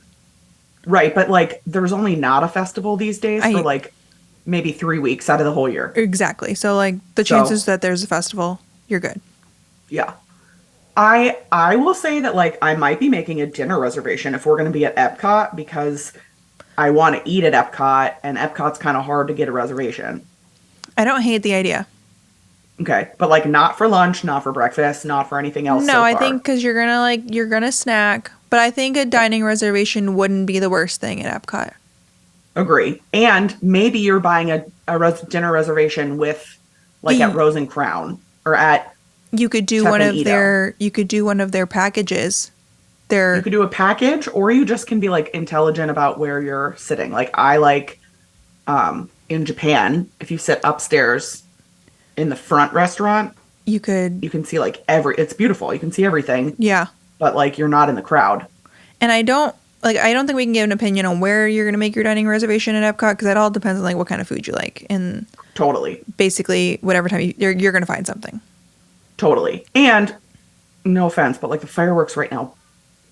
Right. But like there's only not a festival these days for like maybe 3 weeks out of the whole year. Exactly. So like the chances that there's a festival, you're good. Yeah. I will say that like I might be making a dinner reservation if we're going to be at Epcot because I want to eat at Epcot and Epcot's kind of hard to get a reservation. I don't hate the idea. Okay, but like not for lunch, not for breakfast, not for anything else. No, so I far. think because you're gonna snack, but I think a dining reservation wouldn't be the worst thing at Epcot. Agree. And maybe you're buying a dinner reservation with like at Rose and Crown or at you could do Tep one and of Edo. their packages. You could do a package or you just can be like intelligent about where you're sitting. Like I like in Japan, if you sit upstairs in the front restaurant, you can see like it's beautiful. You can see everything. Yeah. But like you're not in the crowd. And I don't think we can give an opinion on where you're going to make your dining reservation at Epcot because that all depends on like what kind of food you like and totally. Basically, whatever time you're going to find something. Totally. And no offense, but like the fireworks right now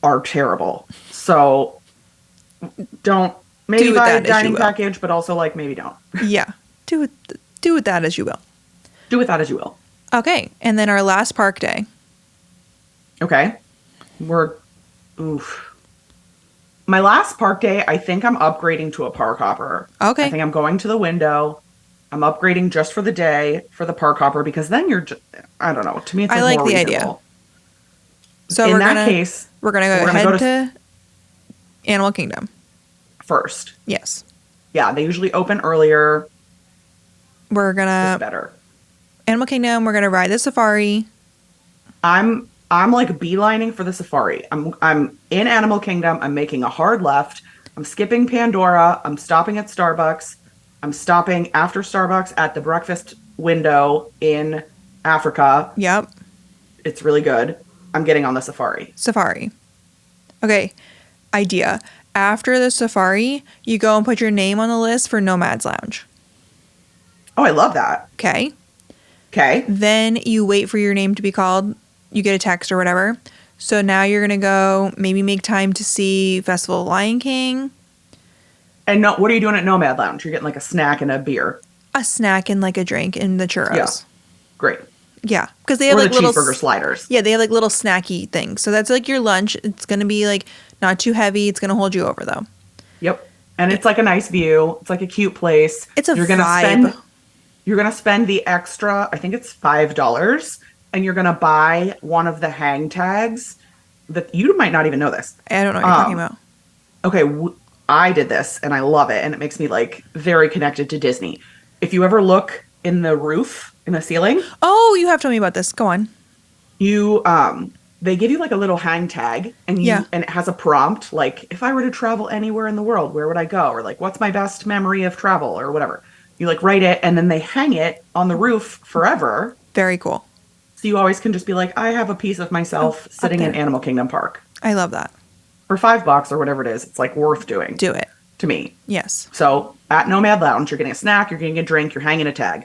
are terrible. So don't maybe buy a dining package, but also like maybe don't. Yeah. Do with that as you will. Do with that as you will. Okay. And then our last park day. Okay. My last park day, I think I'm upgrading to a park hopper. Okay. I think I'm going to the window. I'm upgrading just for the day for the park hopper because then you're just, I don't know. To me, it's like more reasonable. Idea. So in that case, we're going to go to Animal Kingdom first. Yes. Yeah, they usually open earlier. We're going to better. Animal Kingdom, we're going to ride the safari. I'm like beelining for the safari. I'm in Animal Kingdom. I'm making a hard left. I'm skipping Pandora. I'm stopping at Starbucks. I'm stopping after Starbucks at the breakfast window in Africa. Yep. It's really good. I'm getting on the safari. Okay. Idea. After the safari, you go and put your name on the list for Nomad's Lounge. Oh, I love that. Okay. Okay. Then you wait for your name to be called. You get a text or whatever. So now you're going to go maybe make time to see Festival of Lion King. And no, what are you doing at Nomad Lounge? You're getting like a snack and a beer. A snack and like a drink and the churros. Yeah. Great. Yeah. Because they have like the little cheeseburger sliders. Yeah, they have like little snacky things. So that's like your lunch. It's going to be like not too heavy. It's going to hold you over though. Yep. And it's like a nice view. It's like a cute place. It's a vibe. You're going to spend the extra, I think it's $5, and you're going to buy one of the hang tags that you might not even know this. I don't know what you're talking about. Okay, I did this and I love it and it makes me like very connected to Disney. If you ever look in the roof, in the ceiling. Oh, you have told me about this. Go on. They give you like a little hang tag and and it has a prompt like, if I were to travel anywhere in the world, where would I go? Or like, what's my best memory of travel or whatever. You like write it and then they hang it on the roof forever. Very cool. So you always can just be like, I have a piece of myself sitting in Animal Kingdom Park. I love that. For $5 or whatever it is, it's like worth doing. Do it. To me. Yes. So at Nomad Lounge, you're getting a snack, you're getting a drink, you're hanging a tag.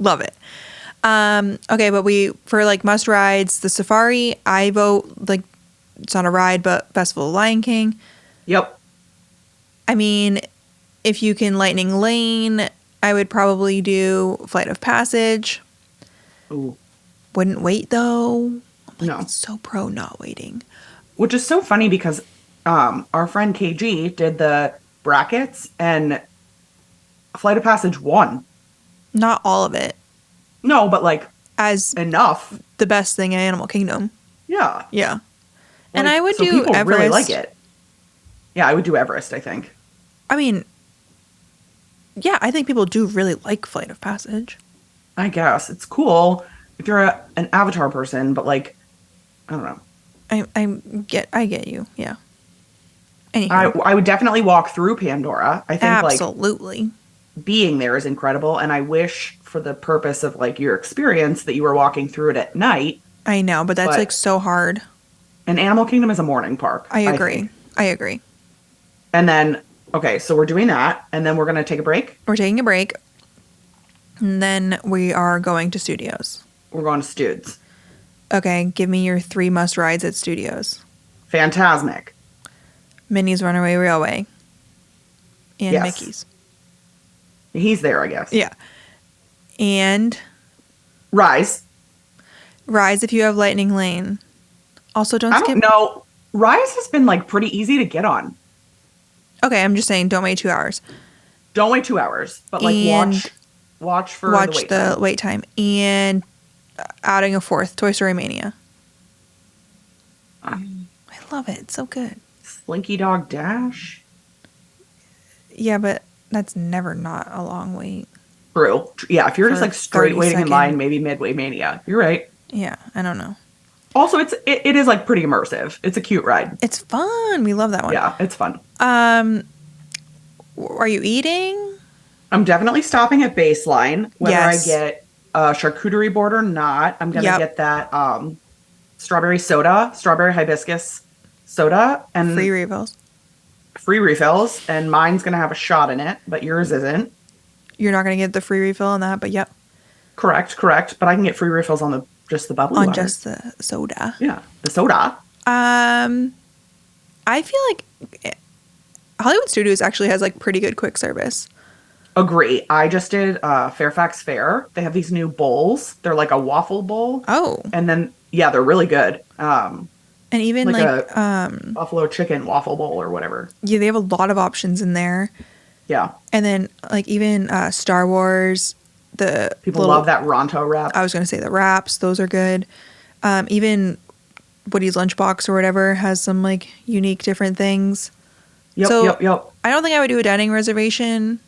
Love it. Okay, but for like must rides, the safari, I vote like it's not a ride, but Festival of Lion King. Yep. I mean, if you can Lightning Lane, I would probably do Flight of Passage. Ooh. Wouldn't wait though. I'm like, No. it's so pro not waiting. Which is so funny because our friend KG did the brackets and Flight of Passage won. Not all of it. No, but like As enough. the best thing in Animal Kingdom. Yeah. Yeah. Like, And I would so do people Everest. really like it. Yeah, I would do Everest, I think. I mean, yeah, I think people do really like Flight of Passage. I guess. It's cool if you're an Avatar person, but like, I don't know. I get you. Yeah. Anywho. I would definitely walk through Pandora. I think Absolutely. like being there is incredible. And I wish for the purpose of like your experience that you were walking through it at night. I know, but that's like so hard. And Animal Kingdom is a morning park. I agree. I agree. And then, okay, so we're doing that. And then we're going to take a break. We're taking a break. And then we are going to Studios. We're going to Studs. Okay, give me your 3 must rides at Studios. Fantasmic. Minnie's Runaway Railway. And Yes. Mickey's. He's there, I guess. Yeah. And Rise. Rise if you have Lightning Lane. Also, don't I skip. don't know. Rise has been like pretty easy to get on. Okay, I'm just saying, don't wait 2 hours. Don't wait 2 hours, but like And watch for Watch the wait time. And adding a 4th, Toy Story Mania. I love it. It's so good. Slinky Dog Dash. Yeah, but that's never not a long wait. True. Yeah, if you're For just like straight 30 waiting in second. line, maybe Midway Mania. You're right. Yeah, I don't know. Also, it is like pretty immersive. It's a cute ride. It's fun. We love that one. Yeah, it's fun. Are you eating? I'm definitely stopping at Baseline. Whether Yes. I get a charcuterie board or not, I'm gonna get that strawberry hibiscus soda, and Free refills. free refills. And mine's gonna have a shot in it, but yours isn't. You're not going to get the free refill on that, but yep. Correct. But I can get free refills on just the bubbly On water. just the soda. Yeah, the soda. I feel like Hollywood Studios actually has like pretty good quick service. Agree. I just did Fairfax Fair. They have these new bowls. They're like a waffle bowl. Oh. And then they're really good. And even like a buffalo chicken waffle bowl or whatever. yeah, they have a lot of options in there. Yeah. And then like even Star Wars, the People love that Ronto wrap. I was going to say the wraps, those are good. Even Woody's Lunchbox or whatever has some like unique different things. Yep. I don't think I would do a dining reservation.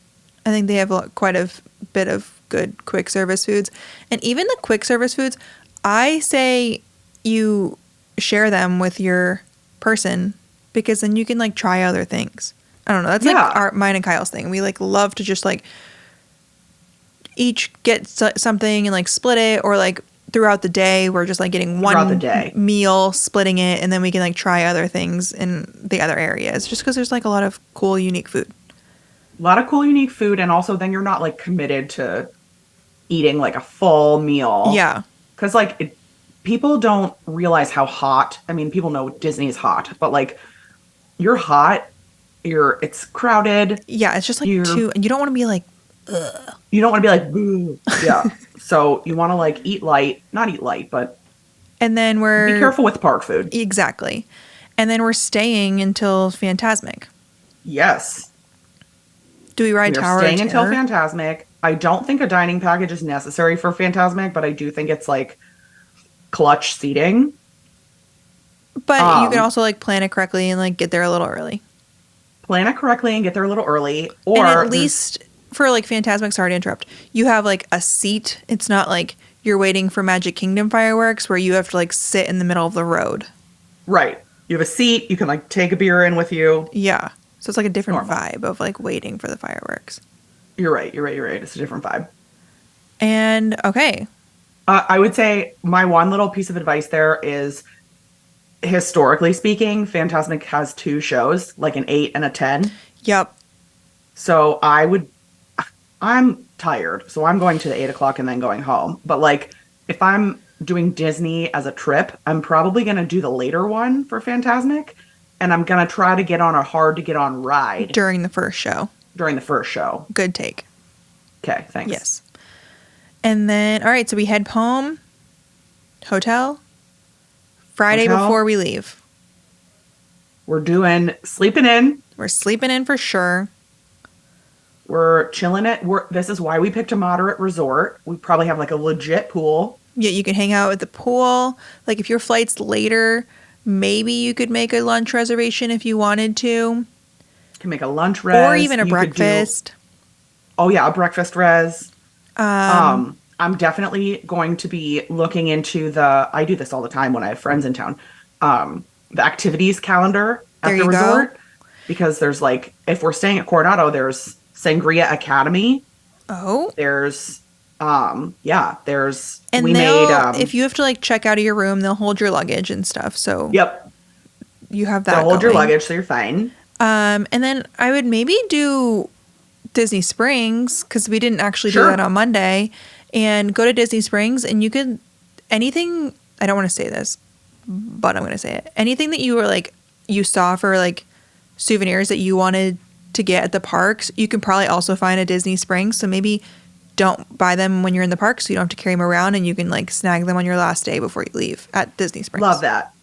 I think they have quite a bit of good quick service foods. And even the quick service foods, I say you share them with your person because then you can like try other things. I don't know. That's like mine and Kyle's thing. We like love to just like each get something and like split it, or like throughout the day we're just like getting one meal, splitting it, and then we can like try other things in the other areas just because there's like a lot of cool, unique food. A lot of cool, unique food. And also then you're not like committed to eating like a full meal. Yeah. Because like people don't realize how hot. I mean, people know Disney is hot, but like you're hot. It's crowded. Yeah, it's just like too, and you don't want to be like, ugh. You don't want to be like, boo. Yeah. So you want to like not eat light, but and then be careful with park food. Exactly. And then we're staying until Fantasmic. Yes. Do we ride Tower of Terror? Staying until Fantasmic. I don't think a dining package is necessary for Fantasmic, but I do think it's like clutch seating. But you can also like plan it correctly and like get there a little early. Plan it correctly and get there a little early. Or and at least for like Fantasmic, sorry to interrupt, you have like a seat. It's not like you're waiting for Magic Kingdom fireworks where you have to like sit in the middle of the road. Right. You have a seat. You can like take a beer in with you. Yeah. So it's like a different vibe of like waiting for the fireworks. You're right. It's a different vibe. And okay. I would say my one little piece of advice there is, historically speaking, Fantasmic has 2 shows, like an 8 and a 10. Yep. So I I'm tired, so I'm going to the 8 o'clock and then going home. But like, if I'm doing Disney as a trip, I'm probably going to do the later one for Fantasmic, and I'm going to try to get on a hard to get on ride During the first show. during the first show. Good take. Okay, thanks. Yes. And then, all right, so we head home, hotel, Friday before we leave. We're doing sleeping in. We're sleeping in for sure. We're chilling it. This is why we picked a moderate resort. We probably have like a legit pool. Yeah, you can hang out at the pool. Like if your flight's later, maybe you could make a lunch reservation if you wanted to. You can make a lunch res. Or even a breakfast. Oh yeah, a breakfast res. I'm definitely going to be looking into I do this all the time when I have friends in town. The activities calendar at the resort. Because there's like, if we're staying at Coronado, there's Sangria Academy. Oh. There's, And we made, if you have to like check out of your room, they'll hold your luggage and stuff. So yep. You have that. They'll hold your luggage, so you're fine. And then I would maybe do Disney Springs, because we didn't actually do that on Monday, and go to Disney Springs, and you could, anything, I don't want to say this, but I'm going to say it. Anything that you were like, you saw for like souvenirs that you wanted to get at the parks, you can probably also find at Disney Springs. So maybe don't buy them when you're in the park, so you don't have to carry them around, and you can like snag them on your last day before you leave at Disney Springs. Love that.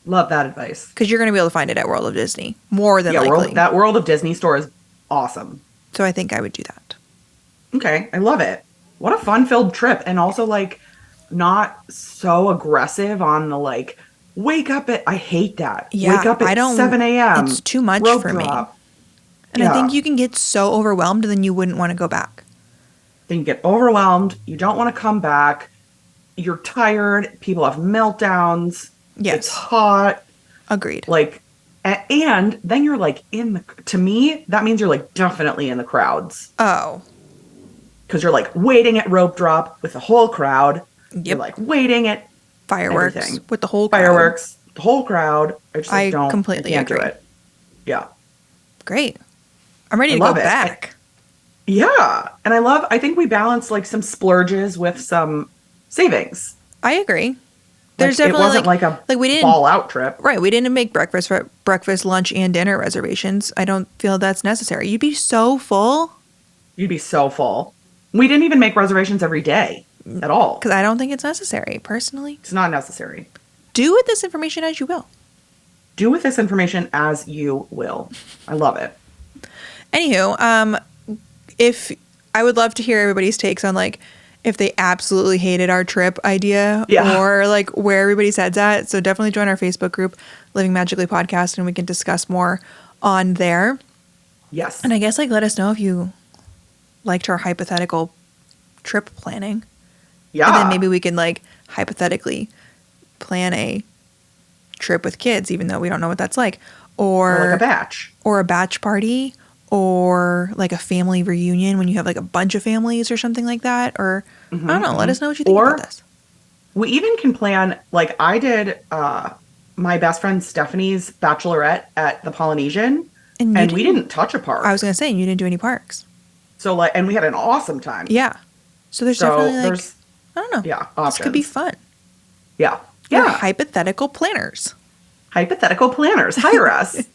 Love that advice. Because you're going to be able to find it at World of Disney more than likely. That World of Disney store is awesome. So I think I would do that. Okay, I love it. What a fun-filled trip, and also like not so aggressive on the like wake up at. I hate that. Yeah, wake up at 7 a.m. It's too much for me. And I think you can get so overwhelmed, and then you wouldn't want to go back. Then you get overwhelmed. You don't want to come back. You're tired. People have meltdowns. Yes. It's hot. Agreed. Like, and then you're like to me, that means you're like definitely in the crowds. Oh. Because you're like waiting at rope drop with the whole crowd. Yep. You're like waiting at fireworks everything. With the whole crowd. Fireworks, the whole crowd. I completely can't agree. do it. Yeah. Great. I'm ready to go back. Yeah. And I think we balanced like some splurges with some savings. I agree. There's like, definitely it wasn't like a we didn't ball out trip. Right. We didn't make breakfast, lunch, and dinner reservations. I don't feel that's necessary. You'd be so full. You'd be so full. We didn't even make reservations every day at all. Because I don't think it's necessary, personally. It's not necessary. Do with this information as you will. Do with this information as you will. I love it. Anywho, if I would love to hear everybody's takes on like if they absolutely hated our trip idea or like where everybody's head's at. So definitely join our Facebook group, Living Magically Podcast, and we can discuss more on there. Yes. And I guess like let us know if you liked our hypothetical trip planning. Yeah. And then maybe we can like hypothetically plan a trip with kids, even though we don't know what that's like. Or like a batch. Or a batch party. Or like a family reunion when you have like a bunch of families or something like that. Or I don't know. Let us know what you think about this. We even can plan, like I did my best friend Stephanie's bachelorette at the Polynesian. And we didn't touch a park. I was going to say, you didn't do any parks. So like, and we had an awesome time. Yeah. So there's definitely like, I don't know. Yeah. Options. This could be fun. Yeah. We're hypothetical planners. Hypothetical planners. Hire us.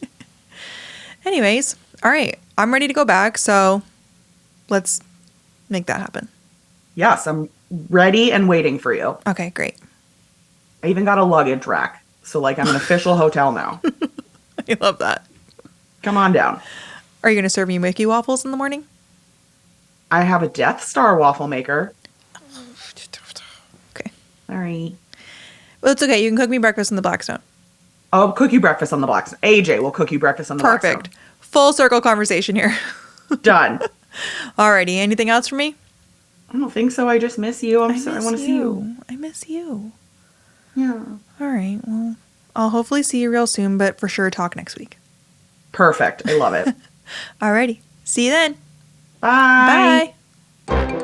Anyways. All right. I'm ready to go back, so let's make that happen. Yes, I'm ready and waiting for you. Okay, great. I even got a luggage rack, so like I'm an official hotel now. I love that. Come on down. Are you going to serve me Mickey waffles in the morning? I have a Death Star waffle maker. Okay. Sorry. Well, it's okay. You can cook me breakfast in the Blackstone. I'll cook you breakfast on the Blackstone. AJ will cook you breakfast on the Blackstone. Perfect. Full circle conversation here. Done. Alrighty. Anything else for me? I don't think so. I just miss you. I want to see you. I miss you. Yeah. All right. Well, I'll hopefully see you real soon, but for sure talk next week. Perfect. I love it. Alrighty. See you then. Bye. Bye.